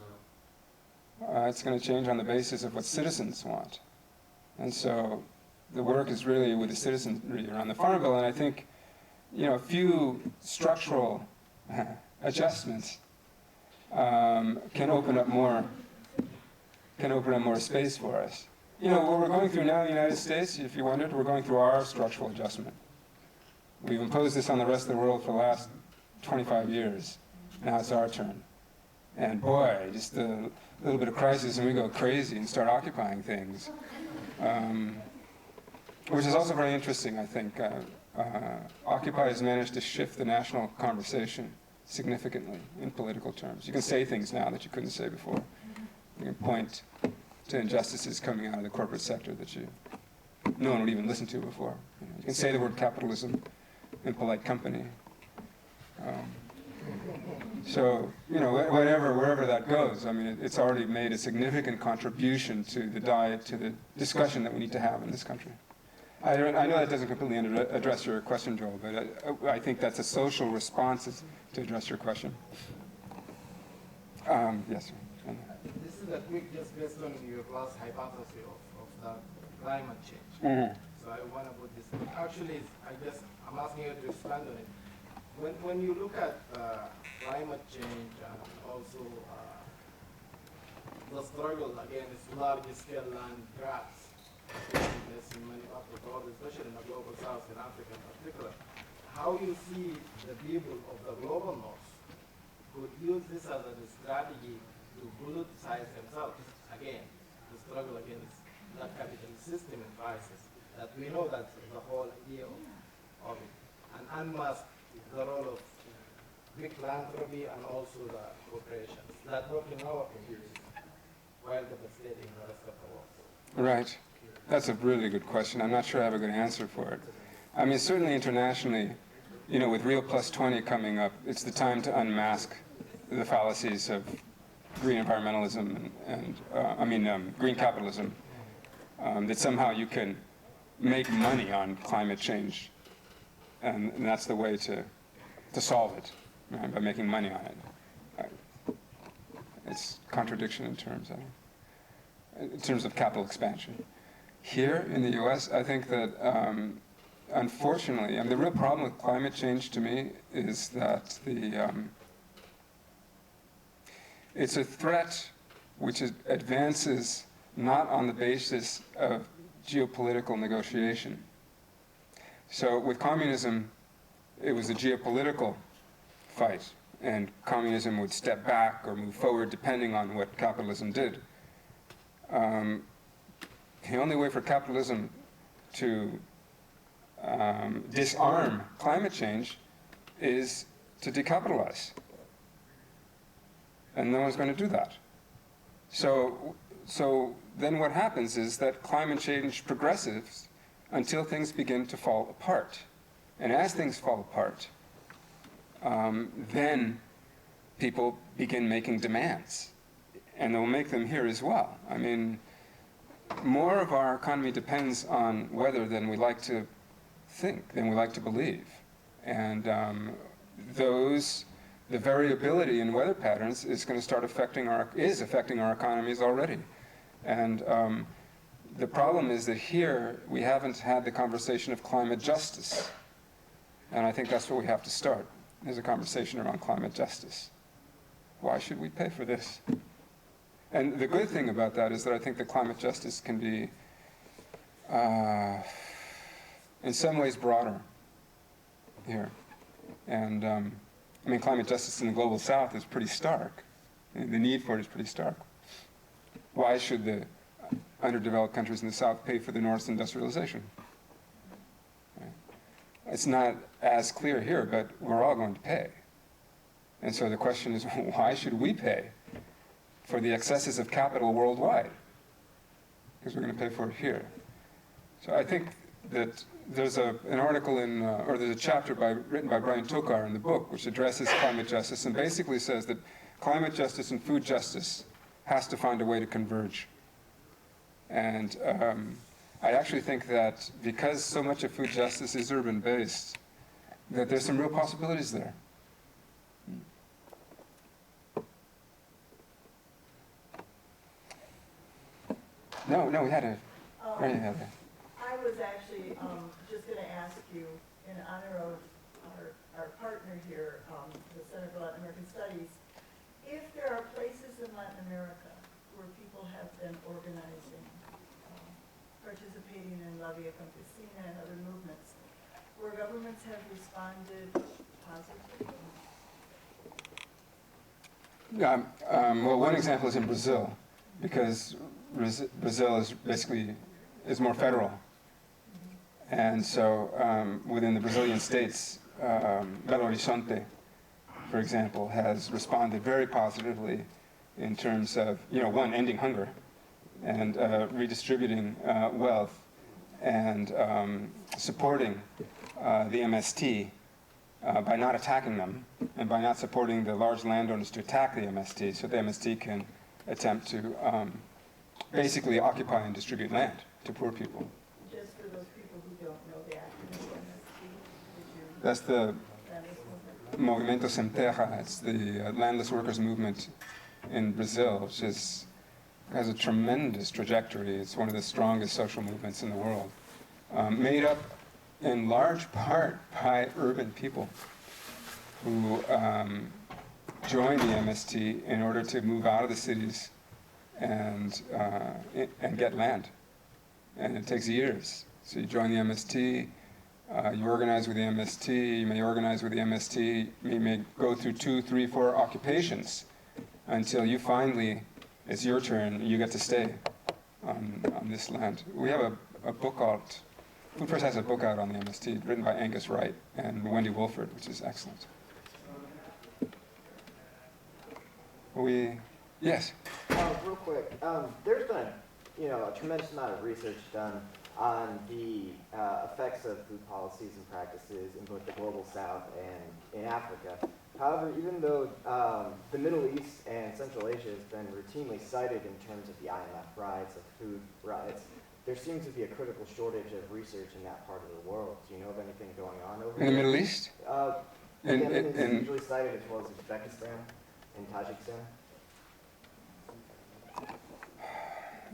It's going to change on the basis of what citizens want. And so the work is really with the citizenry around the Farm Bill, and I think, you know, a few structural adjustments can open up more space for us. You know, what we're going through now in the United States, if you wondered, we're going through our structural adjustment. We've imposed this on the rest of the world for the last 25 years. Now it's our turn. And boy, just a little bit of crisis and we go crazy and start occupying things. Which is also very interesting, I think. Occupy has managed to shift the national conversation significantly in political terms. You can say things now that you couldn't say before. You can point to injustices coming out of the corporate sector that no one would even listen to before. You can say the word capitalism in polite company. So, you know, wherever that goes, I mean, it's already made a significant contribution to the discussion that we need to have in this country. I know that doesn't completely address your question, Joel, but I think that's a social response to address your question. Yes, sir. This is a quick, just based on your last hypothesis of the climate change. Mm-hmm. So I want to put this. Actually, I'm asking you to expand on it. When you look at climate change and also the struggle against large-scale land grabs, in many parts of the world, especially in the global south, in Africa in particular, how you see the people of the global north could use this as a strategy to politicize themselves again, to struggle against that capitalist system in crisis, that we know that's the whole idea of it, and unmask the role of big philanthropy and also the corporations that work in our communities while devastating the rest of the world. Right. That's a really good question. I'm not sure I have a good answer for it. I mean, certainly internationally, you know, with Rio Plus 20 coming up, it's the time to unmask the fallacies of green environmentalism and green capitalism, that somehow you can make money on climate change, and that's the way to solve it, right, by making money on it. It's contradiction in terms of capital expansion. Here in the U.S., I think that, unfortunately, the real problem with climate change to me is that it's a threat which advances not on the basis of geopolitical negotiation. So with communism, it was a geopolitical fight, and communism would step back or move forward depending on what capitalism did. The only way for capitalism to disarm climate change is to decapitalize. And no one's going to do that. So then what happens is that climate change progresses until things begin to fall apart. And as things fall apart, then people begin making demands. And they'll make them here as well. I mean, more of our economy depends on weather than we like to think, than we like to believe. And the variability in weather patterns is going to start affecting our economies already. And the problem is that here we haven't had the conversation of climate justice. And I think that's where we have to start. There's a conversation around climate justice. Why should we pay for this? And the good thing about that is that I think that climate justice can be, in some ways, broader. here. And I mean, climate justice in the global south is pretty stark. And the need for it is pretty stark. Why should the underdeveloped countries in the south pay for the north's industrialization? Right? It's not as clear here, but we're all going to pay. And so the question is, why should we pay for the excesses of capital worldwide? Because we're going to pay for it here. So I think that there's an article in, or there's a chapter written by Brian Tokar in the book, which addresses climate justice and basically says that climate justice and food justice has to find a way to converge. And I actually think that because so much of food justice is urban-based, that there's some real possibilities there. No, we had a, right, you had a. I was actually just going to ask you, in honor of our partner here, the Center for Latin American Studies, if there are places in Latin America where people have been organizing, participating in La Via Campesina and other movements, where governments have responded positively. Well, one example is in Brazil, because Brazil is basically more federal. And so within the Brazilian states, Belo Horizonte, for example, has responded very positively in terms of, one, ending hunger and redistributing wealth and supporting the MST by not attacking them and by not supporting the large landowners to attack the MST, so the MST can attempt to basically occupy and distribute land to poor people. Just for those people who don't know the acronym MST, That's the Movimento Sem Terra. It's the landless workers movement in Brazil, which has a tremendous trajectory. It's one of the strongest social movements in the world, made up in large part by urban people who joined the MST in order to move out of the cities and get land. And it takes years. So you join the MST, you organize with the MST, you may organize with the MST, you may go through 2, 3, 4 occupations until you finally, it's your turn, you get to stay on this land. We have a book out, Food First has a book out on the MST, written by Angus Wright and Wendy Wolford, which is excellent. Yes? Real quick, there's been a tremendous amount of research done on the effects of food policies and practices in both the global south and in Africa. However, even though the Middle East and Central Asia has been routinely cited in terms of the IMF riots, of food riots, there seems to be a critical shortage of research in that part of the world. Do you know of anything going on over there? In the Middle East? Yemen is usually cited, as well as Uzbekistan and Tajikistan.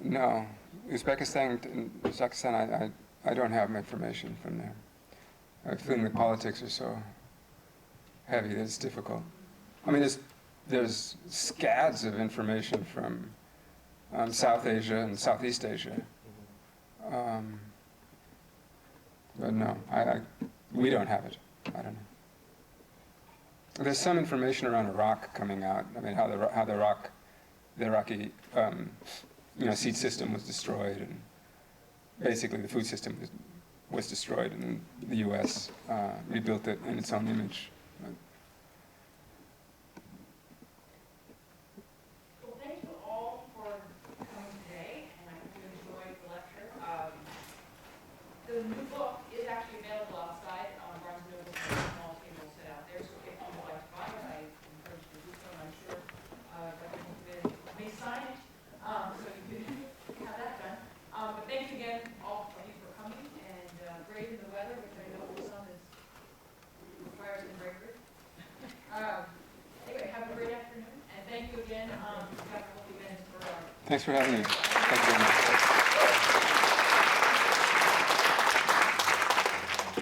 No. Uzbekistan, I don't have information from there. I have a feeling the politics are so heavy that it's difficult. I mean, there's scads of information from South Asia and Southeast Asia. But no, we don't have it. I don't know. There's some information around Iraq coming out. I mean, how the Iraqi seed system was destroyed, and basically the food system was destroyed, and the U.S. Rebuilt it in its own image. Well, thank you all for coming today, and I hope you enjoyed the lecture. The new book is actually available outside on Barnes & Noble's small table set out there, so if you would like to buy it, I encourage you to do so, and I'm sure Dr. Holt-Gimenez may sign it, so you can have that done. But thanks again, all of you, for coming, and braving the weather, which I know the sun requires some bravery. Anyway, have a great afternoon, and thank you again, Dr. Holt-Gimenez, for Thanks for having me. Thank you very much.